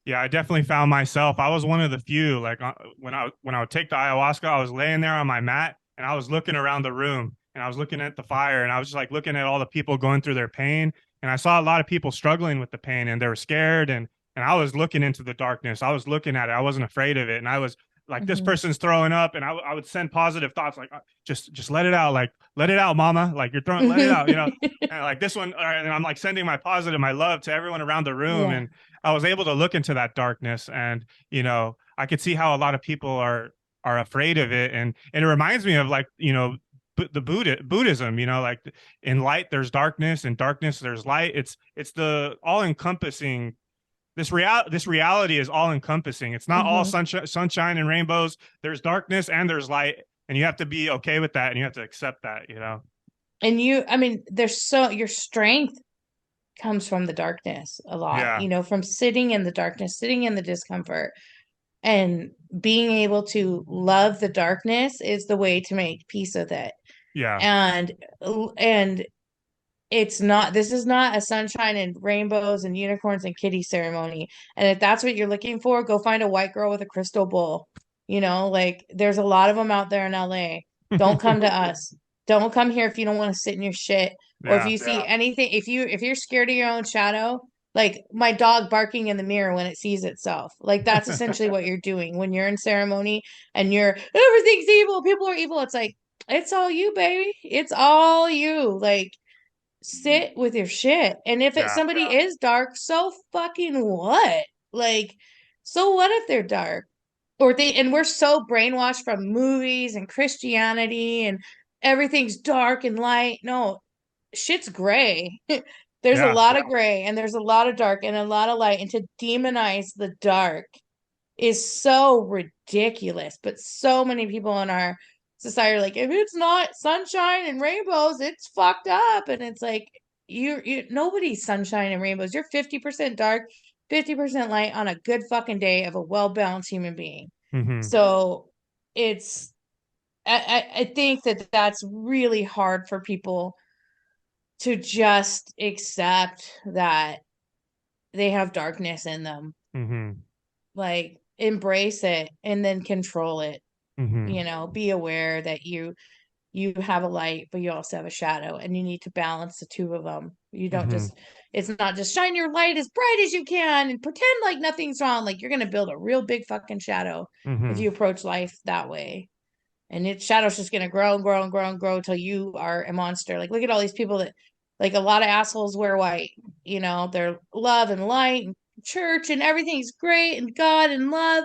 Yeah, I definitely found myself. I was one of the few, like when I would take the ayahuasca, I was laying there on my mat and I was looking around the room and I was looking at the fire and I was just like looking at all the people going through their pain. And I saw a lot of people struggling with the pain and they were scared. And I was looking into the darkness. I was looking at it. I wasn't afraid of it. And I was like, this person's throwing up. And I would send positive thoughts like, just let it out. Like, let it out, mama. Like you're throwing, let it out, you know, and like this one. And I'm like sending my positive, my love to everyone around the room. Yeah. And I was able to look into that darkness and, you know, I could see how a lot of people are afraid of it. And it reminds me of like, you know, the Buddhism, you know, like in light, there's darkness, in darkness, there's light. It's the all encompassing. This reality is all encompassing. It's not all sunshine and rainbows. There's darkness and there's light, and you have to be okay with that, and you have to accept that, you know. And your strength comes from the darkness a lot, you know, from sitting in the darkness, sitting in the discomfort, and being able to love the darkness is the way to make peace with it. Yeah. And this is not a sunshine and rainbows and unicorns and kitty ceremony. And if that's what you're looking for, go find a white girl with a crystal bowl. You know, like there's a lot of them out there in LA. Don't come to us. Don't come here if you don't want to sit in your shit. Or if you see anything, if you're scared of your own shadow, like my dog barking in the mirror when it sees itself. Like that's essentially what you're doing when you're in ceremony and everything's evil, people are evil. It's like, it's all you, baby. It's all you. Like, sit with your shit. And if somebody is dark, so fucking what? Like, so what if they're dark? And we're so brainwashed from movies and Christianity and everything's dark and light. No, shit's gray. There's a lot of gray and there's a lot of dark and a lot of light. And to demonize the dark is so ridiculous. But so many people in our society are like, if it's not sunshine and rainbows, it's fucked up. And it's like, you nobody's sunshine and rainbows. You're 50% dark, 50% light on a good fucking day of a well-balanced human being. So I think that's really hard for people to just accept that they have darkness in them. Like, embrace it and then control it. You know, be aware that you have a light, but you also have a shadow, and you need to balance the two of them. You don't it's not just shine your light as bright as you can and pretend like nothing's wrong. Like, you're going to build a real big fucking shadow if you approach life that way. And its shadow's just going to grow and grow and grow and grow till you are a monster. Like, look at all these people that, like, a lot of assholes wear white, you know, they're love and light and church and everything's great and God and love.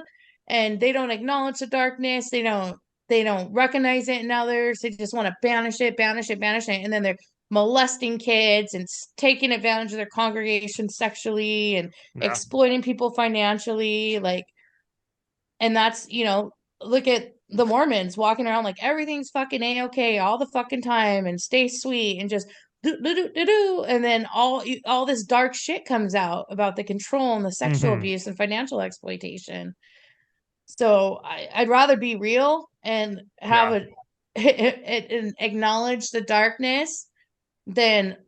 And they don't acknowledge the darkness. They don't recognize it in others. They just want to banish it. And then they're molesting kids and taking advantage of their congregation sexually and exploiting people financially. Like, and that's, you know, look at the Mormons walking around like everything's fucking A-okay all the fucking time and stay sweet and just do. And then all this dark shit comes out about the control and the sexual abuse and financial exploitation. So I'd rather be real and have and acknowledge the darkness than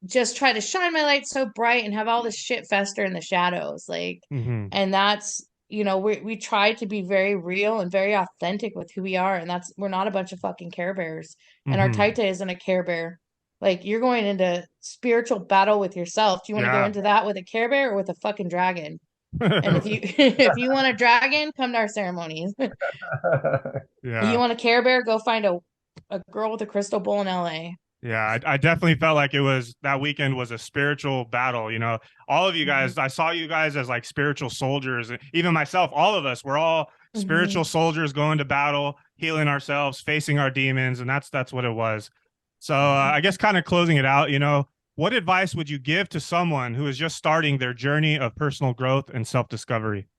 just try to shine my light so bright and have all this shit fester in the shadows. Like, and that's, you know, we try to be very real and very authentic with who we are. And we're not a bunch of fucking Care Bears. And our Taita isn't a Care Bear. Like, you're going into spiritual battle with yourself. Do you want to go into that with a Care Bear or with a fucking dragon? And if you want a dragon, come to our ceremonies. You want a Care Bear, go find a girl with a crystal bowl in LA. Yeah, I definitely felt like that weekend was a spiritual battle. You know, all of you guys, I saw you guys as like spiritual soldiers. Even myself, all of us, we're all spiritual soldiers going to battle, healing ourselves, facing our demons. And that's what it was. So I guess kind of closing it out, you know, what advice would you give to someone who is just starting their journey of personal growth and self-discovery?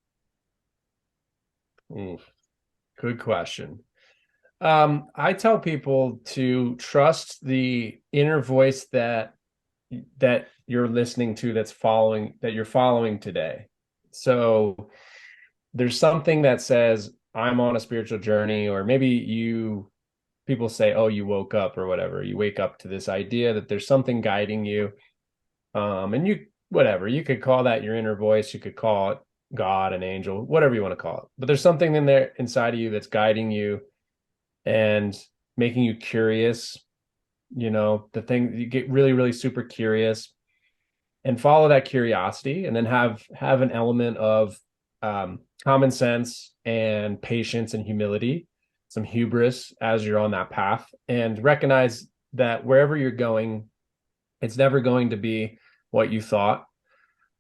Good question. I tell people to trust the inner voice that you're listening to, that you're following today. So there's something that says, I'm on a spiritual journey, or maybe people say, oh, you woke up or whatever. You wake up to this idea that there's something guiding you. And whatever, you could call that your inner voice. You could call it God, an angel, whatever you want to call it. But there's something in there inside of you that's guiding you and making you curious. The thing, you get really, really super curious and follow that curiosity, and then have an element of common sense and patience and humility, some hubris as you're on that path, and recognize that wherever you're going, it's never going to be what you thought.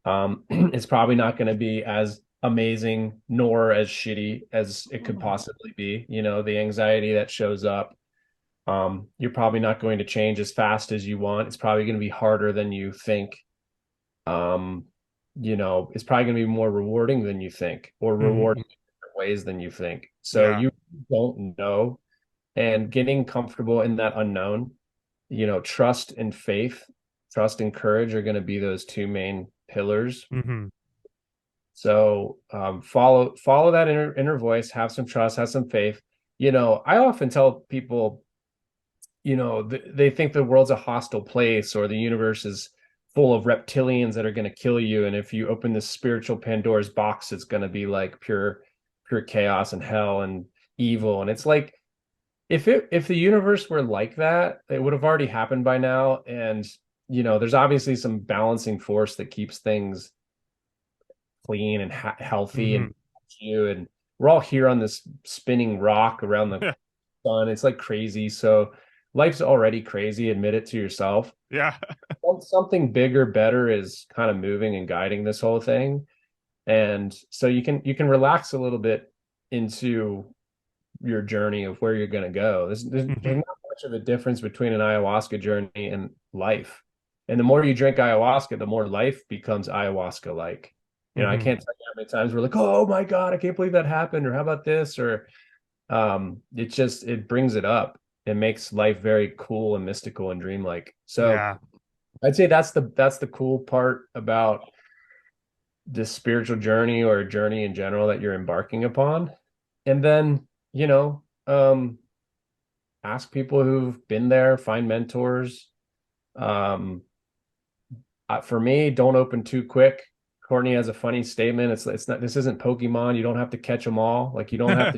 It's probably not going to be as amazing nor as shitty as it could possibly be. The anxiety that shows up, you're probably not going to change as fast as you want. It's probably going to be harder than you think. It's probably going to be more rewarding than you think, or rewarding in different ways than you think. So you don't know, and getting comfortable in that unknown, trust and faith, trust and courage are going to be those two main pillars. So follow that inner voice, have some trust, have some faith. I often tell people, they think the world's a hostile place, or the universe is full of reptilians that are going to kill you, and if you open this spiritual Pandora's box, it's going to be like pure chaos and hell and evil. And it's like, if the universe were like that, it would have already happened by now. And there's obviously some balancing force that keeps things clean and healthy, and we're all here on this spinning rock around the sun. It's like crazy. So life's already crazy. Admit it to yourself. Yeah. Something bigger, better is kind of moving and guiding this whole thing. And so you can relax a little bit into your journey of where you're going to go. There's not much of a difference between an ayahuasca journey and life. And the more you drink ayahuasca, the more life becomes ayahuasca like. I can't tell you how many times we're like, oh my God, I can't believe that happened. Or how about this? Or it brings it up. It makes life very cool and mystical and dreamlike. So I'd say that's the cool part about this spiritual journey, or a journey in general that you're embarking upon. And then, ask people who've been there, find mentors. For me, don't open too quick. Courtney has a funny statement. It's not, this isn't Pokemon. You don't have to catch them all. Like, you don't have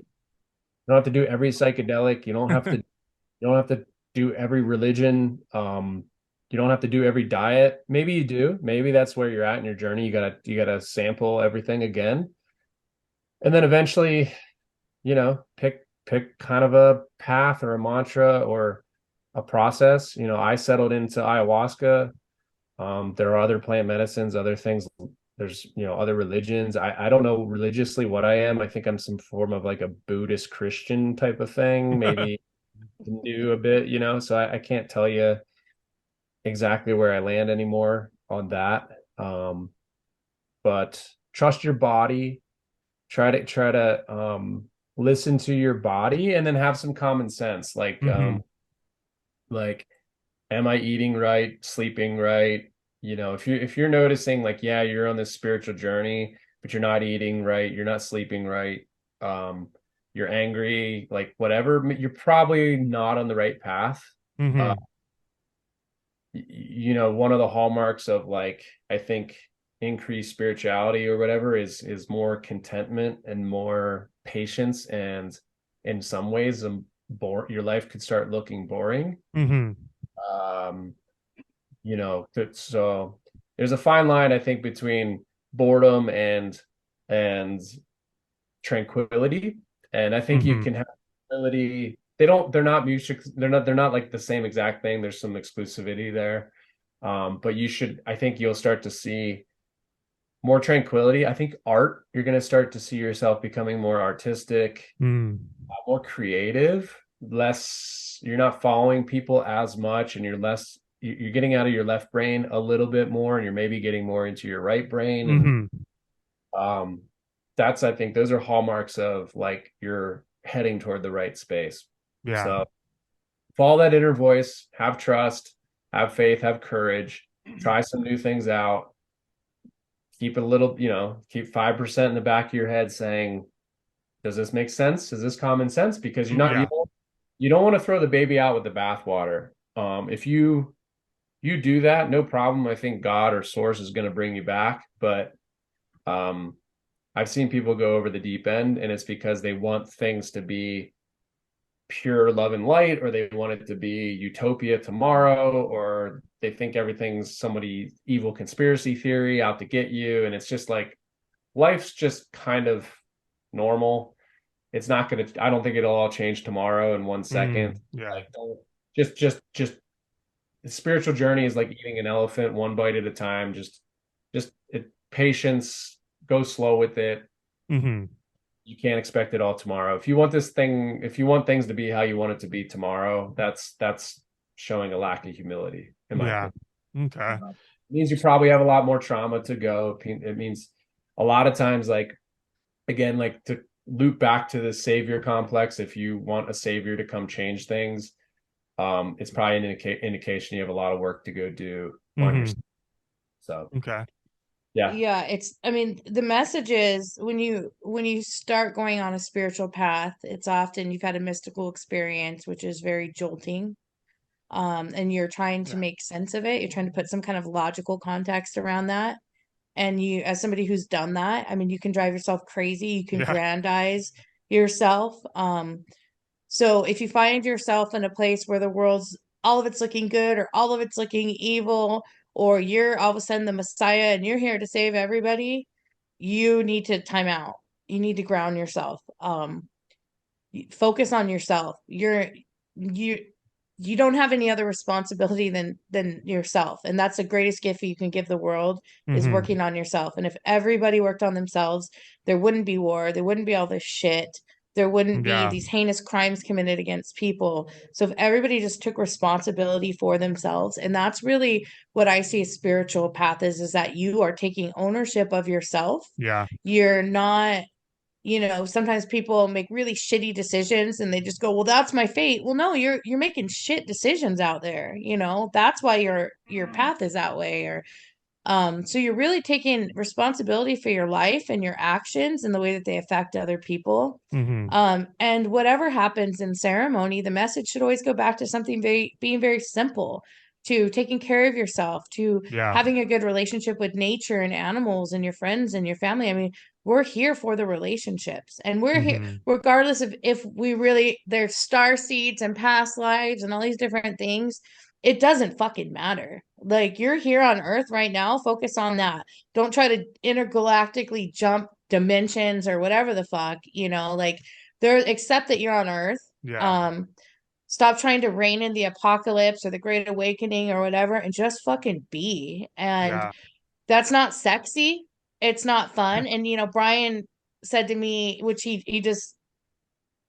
to do every psychedelic. You don't have to do every religion. You don't have to do every diet. Maybe you do. Maybe that's where you're at in your journey. You gotta sample everything again. And then eventually, pick kind of a path or a mantra or a process. I settled into ayahuasca. There are other plant medicines, other things. There's, other religions. I don't know religiously what I am. I think I'm some form of like a Buddhist Christian type of thing, maybe Hindu a bit, so I can't tell you exactly where I land anymore on that. But trust your body, try to listen to your body, and then have some common sense. Like, like, am I eating right, sleeping right? If you're noticing, like, yeah, you're on this spiritual journey, but you're not eating right, you're not sleeping right, you're angry, like whatever, you're probably not on the right path. One of the hallmarks of, like, I think, increased spirituality or whatever is more contentment and more patience, and in some ways your life could start looking boring. So there's a fine line, I think, between boredom and tranquility. And I think you can have tranquility. They're not like the same exact thing. There's some exclusivity there. But I think you'll start to see more tranquility. I think art, you're going to start to see yourself becoming more artistic, more creative, you're not following people as much, and you're getting out of your left brain a little bit more, and you're maybe getting more into your right brain. And I think those are hallmarks of, like, you're heading toward the right space. So follow that inner voice, have trust, have faith, have courage, try some new things out. Keep a little, keep 5% in the back of your head saying, does this make sense? Is this common sense? Because you don't want to throw the baby out with the bathwater. If you do that, no problem. I think God or source is going to bring you back. But I've seen people go over the deep end, and it's because they want things to be pure love and light, or they want it to be utopia tomorrow, or they think everything's somebody evil conspiracy theory out to get you. And it's just like, life's just kind of normal. It's not going to, I don't think it'll all change tomorrow in 1 second. Like, just the spiritual journey is like eating an elephant one bite at a time. Patience, go slow with it. You can't expect it all tomorrow. If you want things to be how you want it to be tomorrow, that's showing a lack of humility, in my opinion. Okay. It means you probably have a lot more trauma to go. It means a lot of times, like, again, like, to loop back to the savior complex, if you want a savior to come change things, it's probably an indication you have a lot of work to go do on yourself. So okay. Yeah, I mean, the message is when you start going on a spiritual path, it's often you've had a mystical experience, which is very jolting. And you're trying to make sense of it. You're trying to put some kind of logical context around that. And you, as somebody who's done that, I mean, you can drive yourself crazy. You can grandize yourself. So if you find yourself in a place where the world's all of it's looking good or all of it's looking evil, or you're all of a sudden the Messiah and you're here to save everybody, you need to time out. You need to ground yourself. Focus on yourself. You don't have any other responsibility than yourself. And that's the greatest gift you can give the world, is working on yourself. And if everybody worked on themselves, there wouldn't be war. There wouldn't be all this shit. There wouldn't be these heinous crimes committed against people. So if everybody just took responsibility for themselves, and that's really what I see a spiritual path is that you are taking ownership of yourself. You're not, sometimes people make really shitty decisions and they just go, well, that's my fate. Well, no, you're making shit decisions out there. That's why your path is that way. Or so you're really taking responsibility for your life and your actions and the way that they affect other people. And whatever happens in ceremony, the message should always go back to something being very simple, to taking care of yourself, to having a good relationship with nature and animals and your friends and your family. I mean, we're here for the relationships, and we're here regardless of if we really, there's star seeds and past lives and all these different things. It doesn't fucking matter. Like, you're here on Earth right now, focus on that. Don't try to intergalactically jump dimensions or whatever the fuck, like, accept that you're on Earth. Stop trying to reign in the apocalypse or the Great Awakening or whatever, and just fucking be. And that's not sexy. It's not fun. And Brian said to me, which he just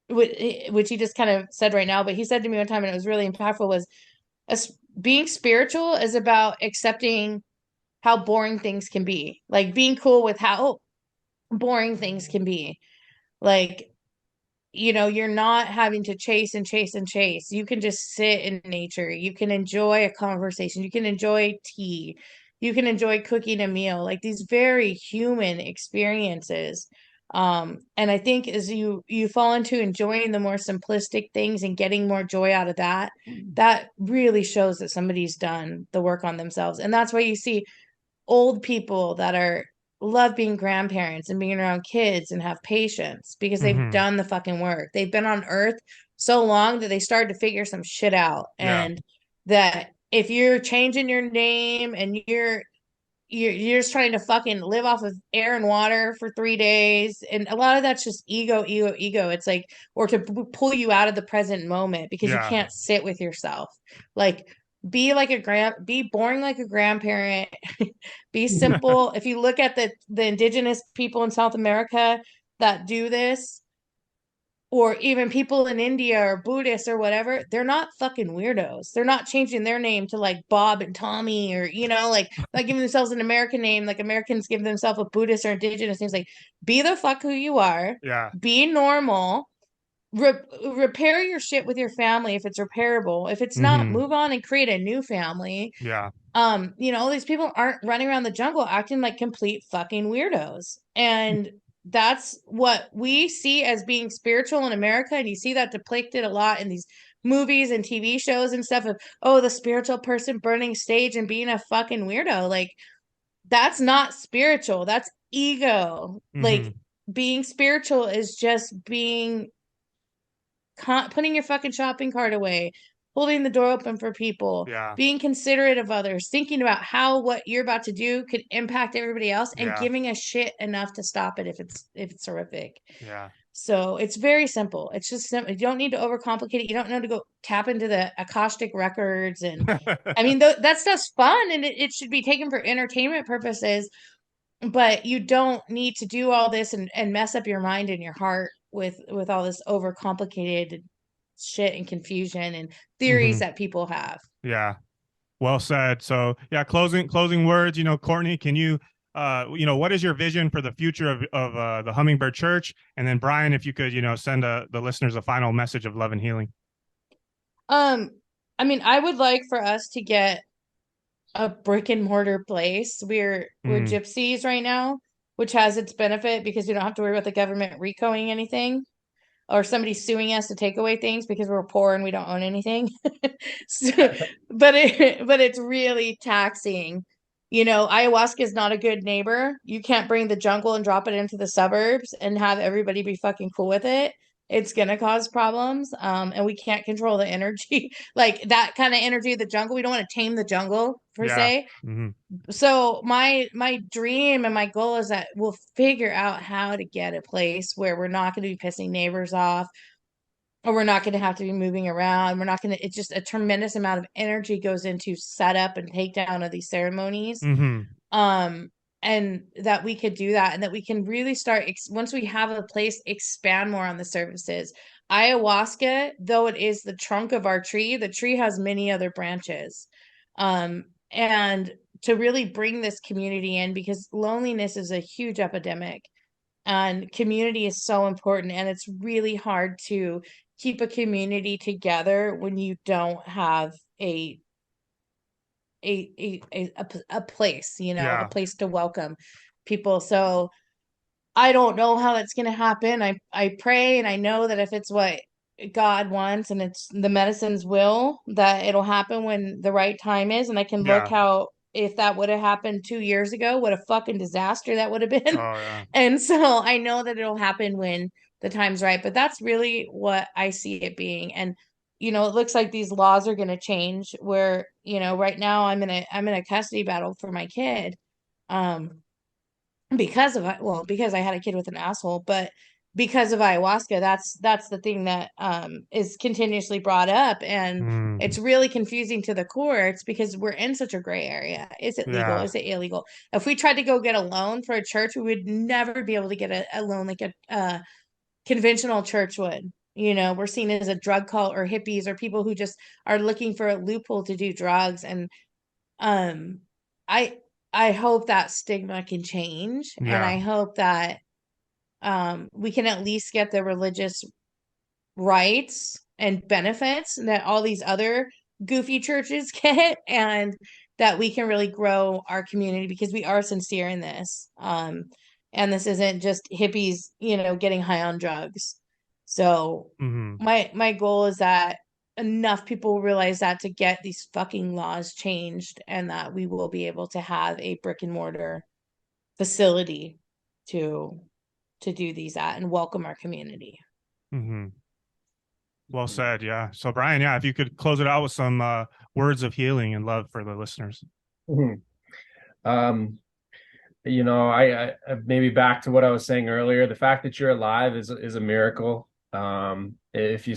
kind of said right now, but he said to me one time, and it was really impactful, was being spiritual is about accepting how boring things can be. Like, being cool with how boring things can be. Like, you're not having to chase and chase and chase. You can just sit in nature. You can enjoy a conversation. You can enjoy tea. You can enjoy cooking a meal. Like, these very human experiences. And I think as you fall into enjoying the more simplistic things and getting more joy out of that really shows that somebody's done the work on themselves. And that's why you see old people that love being grandparents and being around kids and have patience, because they've done the fucking work. They've been on Earth so long that they started to figure some shit out. And that if you're changing your name and you're just trying to fucking live off of air and water for 3 days, and a lot of that's just ego. It's like, or to pull you out of the present moment because you can't sit with yourself. Like, be boring like a grandparent. Be simple. If you look at the indigenous people in South America that do this, or even people in India or Buddhists or whatever, they're not fucking weirdos. They're not changing their name to like Bob and Tommy, or, like giving themselves an American name, like Americans give themselves a Buddhist or indigenous name. Like, be the fuck who you are. Be normal. Repair your shit with your family if it's repairable. If it's not, move on and create a new family. These people aren't running around the jungle acting like complete fucking weirdos. And that's what we see as being spiritual in America. And you see that depicted a lot in these movies and TV shows and stuff of, oh, the spiritual person burning stage and being a fucking weirdo. Like, that's not spiritual. That's ego. Like, being spiritual is just being putting your fucking shopping cart away, holding the door open for people, being considerate of others, thinking about how what you're about to do could impact everybody else, and giving a shit enough to stop it if it's horrific. So it's very simple. It's just simple. You don't need to overcomplicate it. You don't need to go tap into the Akashic records. And I mean, that stuff's fun, and it should be taken for entertainment purposes, but you don't need to do all this and mess up your mind and your heart with all this overcomplicated shit and confusion and theories that people have. Yeah. Well said. So yeah, closing words, Courtney, can you, what is your vision for the future of the Hummingbird Church? And then Brian, if you could, send the listeners a final message of love and healing. I mean, I would like for us to get a brick and mortar place. We're gypsies right now, which has its benefit because we don't have to worry about the government RICOing anything or somebody suing us to take away things because we're poor and we don't own anything. But it's really taxing. Ayahuasca is not a good neighbor. You can't bring the jungle and drop it into the suburbs and have everybody be fucking cool with it. It's gonna cause problems. And we can't control the energy, like that kind of energy of the jungle. We don't want to tame the jungle per se. So my dream and my goal is that we'll figure out how to get a place where we're not going to be pissing neighbors off, or we're not going to have to be moving around. We're not going to, it's just a tremendous amount of energy goes into setup and takedown of these ceremonies. And that we could do that, and that we can really start, once we have a place, expand more on the services. Ayahuasca, though it is the trunk of our tree, the tree has many other branches. And to really bring this community in, because loneliness is a huge epidemic and community is so important. And it's really hard to keep a community together when you don't have a place, a place to welcome people. So I don't know how that's going to happen. I pray, and I know that if it's what God wants and it's the medicine's will, that it'll happen when the right time is. And I can look how, if that would have happened 2 years ago, what a fucking disaster that would have been. And so I know that it'll happen when the time's right, but that's really what I see it being. And it looks like these laws are going to change where, right now I'm in a custody battle for my kid. Because I had a kid with an asshole, but because of ayahuasca, that's the thing that is continuously brought up, and it's really confusing to the courts because we're in such a gray area. Is it legal? Is it illegal? If we tried to go get a loan for a church, we would never be able to get a loan like a conventional church would. We're seen as a drug cult or hippies or people who just are looking for a loophole to do drugs. And I hope that stigma can change. And I hope that we can at least get the religious rights and benefits that all these other goofy churches get, and that we can really grow our community, because we are sincere in this. And this isn't just hippies, getting high on drugs. So my goal is that enough people realize that to get these fucking laws changed, and that we will be able to have a brick and mortar facility to do these at and welcome our community. Well said. Yeah. So Brian, if you could close it out with some words of healing and love for the listeners. I maybe back to what I was saying earlier, the fact that you're alive is a miracle. If you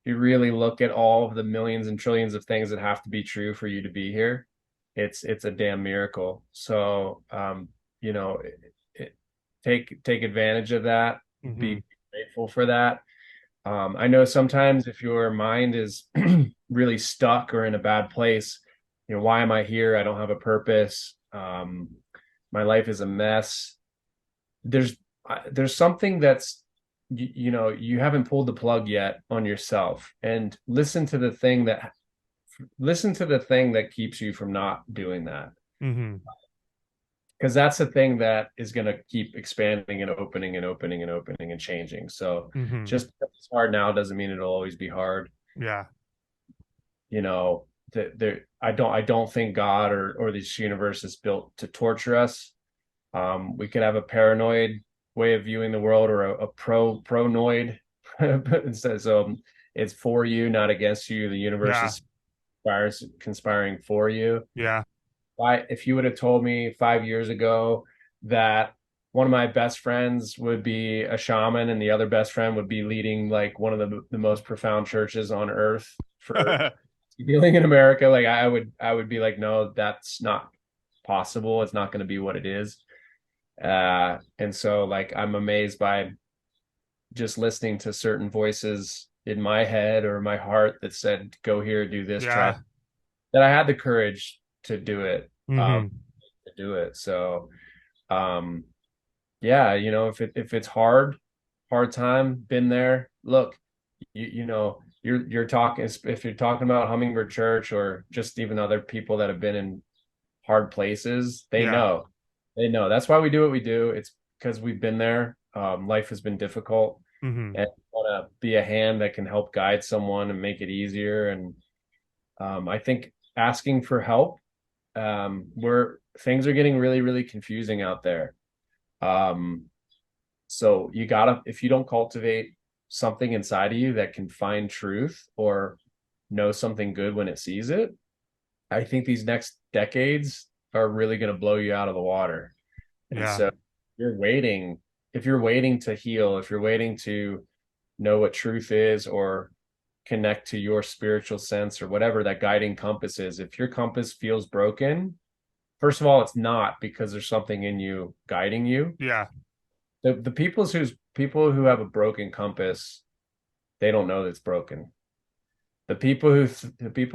really look at all of the millions and trillions of things that have to be true for you to be here, it's a damn miracle. So, take advantage of that, be grateful for that. I know sometimes if your mind is really stuck or in a bad place, why am I here? I don't have a purpose. My life is a mess. There's something that's, you haven't pulled the plug yet on yourself, and listen to the thing that keeps you from not doing that. because that's the thing that is going to keep expanding and opening and opening and opening and changing. So just because it's hard now doesn't mean it'll always be hard. Yeah. You know, I don't think God or this universe is built to torture us. We could have a paranoid way of viewing the world, or a pronoid. So it's for you, not against you. The universe is conspiring for you. Yeah. If you would have told me 5 years ago that one of my best friends would be a shaman and the other best friend would be leading like one of the most profound churches on earth for healing in America, like I would be like, no, that's not possible. It's not going to be what it is. And so like I'm amazed by just listening to certain voices in my head or my heart that said, go here, do this, try, that I had the courage to do it. So yeah, you know, if it's hard time, been there. Look, you know, you're talking, if you're talking about Hummingbird Church or just even other people that have been in hard places, they know. That's why we do what we do. It's because we've been there. Life has been difficult, and want to be a hand that can help guide someone and make it easier. And I think asking for help, where things are getting really, really confusing out there. So you gotta, if you don't cultivate something inside of you that can find truth or know something good when it sees it, I think these next decades are really going to blow you out of the water. And so if you're waiting to heal, if you're waiting to know what truth is or connect to your spiritual sense or whatever that guiding compass is, if your compass feels broken, first of all, it's not because there's something in you guiding you. Yeah. The people who have a broken compass, they don't know that it's broken. The people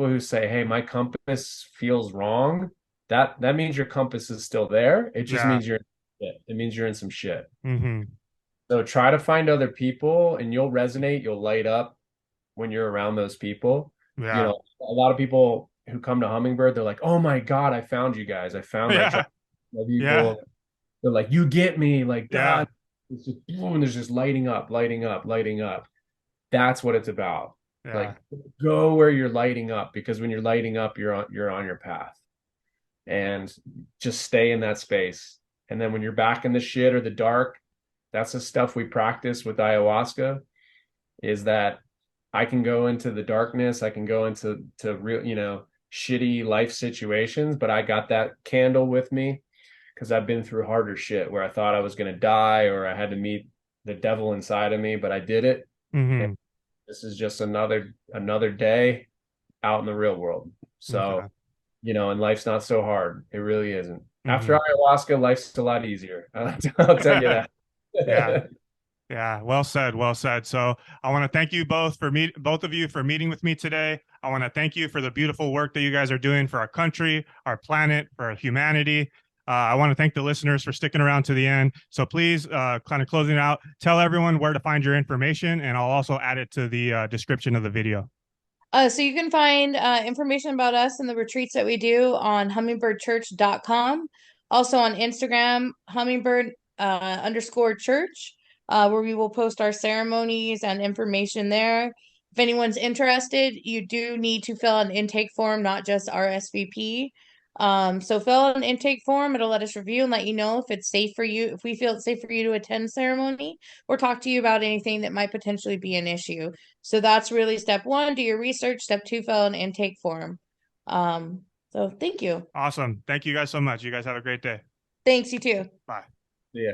who say, hey, my compass feels wrong, that means your compass is still there. It just means it means you're in some shit. So try to find other people and you'll resonate, you'll light up when you're around those people. You know, a lot of people who come to Hummingbird, they're like, oh my God, I found you guys. I found my tribe of people. They're like, you get me, like that. It's just boom, there's just lighting up. That's what it's about. Like, go where you're lighting up, because when you're lighting up, you're on your path, and just stay in that space. And then when you're back in the shit or the dark, that's the stuff we practice with ayahuasca, is that I can go into the darkness, I can go into real, you know, shitty life situations, but I got that candle with me because I've been through harder shit where I thought I was going to die or I had to meet the devil inside of me, but I did it. And this is just another day out in the real world. So, you know, and life's not so hard. It really isn't. After ayahuasca, life's a lot easier. I'll tell you that. Yeah. Well said. Well said. So I want to thank you both of you for meeting with me today. I want to thank you for the beautiful work that you guys are doing for our country, our planet, for humanity. I want to thank the listeners for sticking around to the end. So please, kind of closing out, tell everyone where to find your information, and I'll also add it to the description of the video. So you can find information about us and the retreats that we do on hummingbirdchurch.com. Also on Instagram, hummingbird _ church, where we will post our ceremonies and information there. If anyone's interested, you do need to fill out an intake form, not just RSVP. So fill out an intake form. It'll let us review and let you know if it's safe for you, if we feel it's safe for you to attend ceremony, or talk to you about anything that might potentially be an issue. So that's really step one, do your research. Step two, fill out an intake form. So thank you. Awesome. Thank you guys so much. You guys have a great day. Thanks, you too. Bye. Yeah.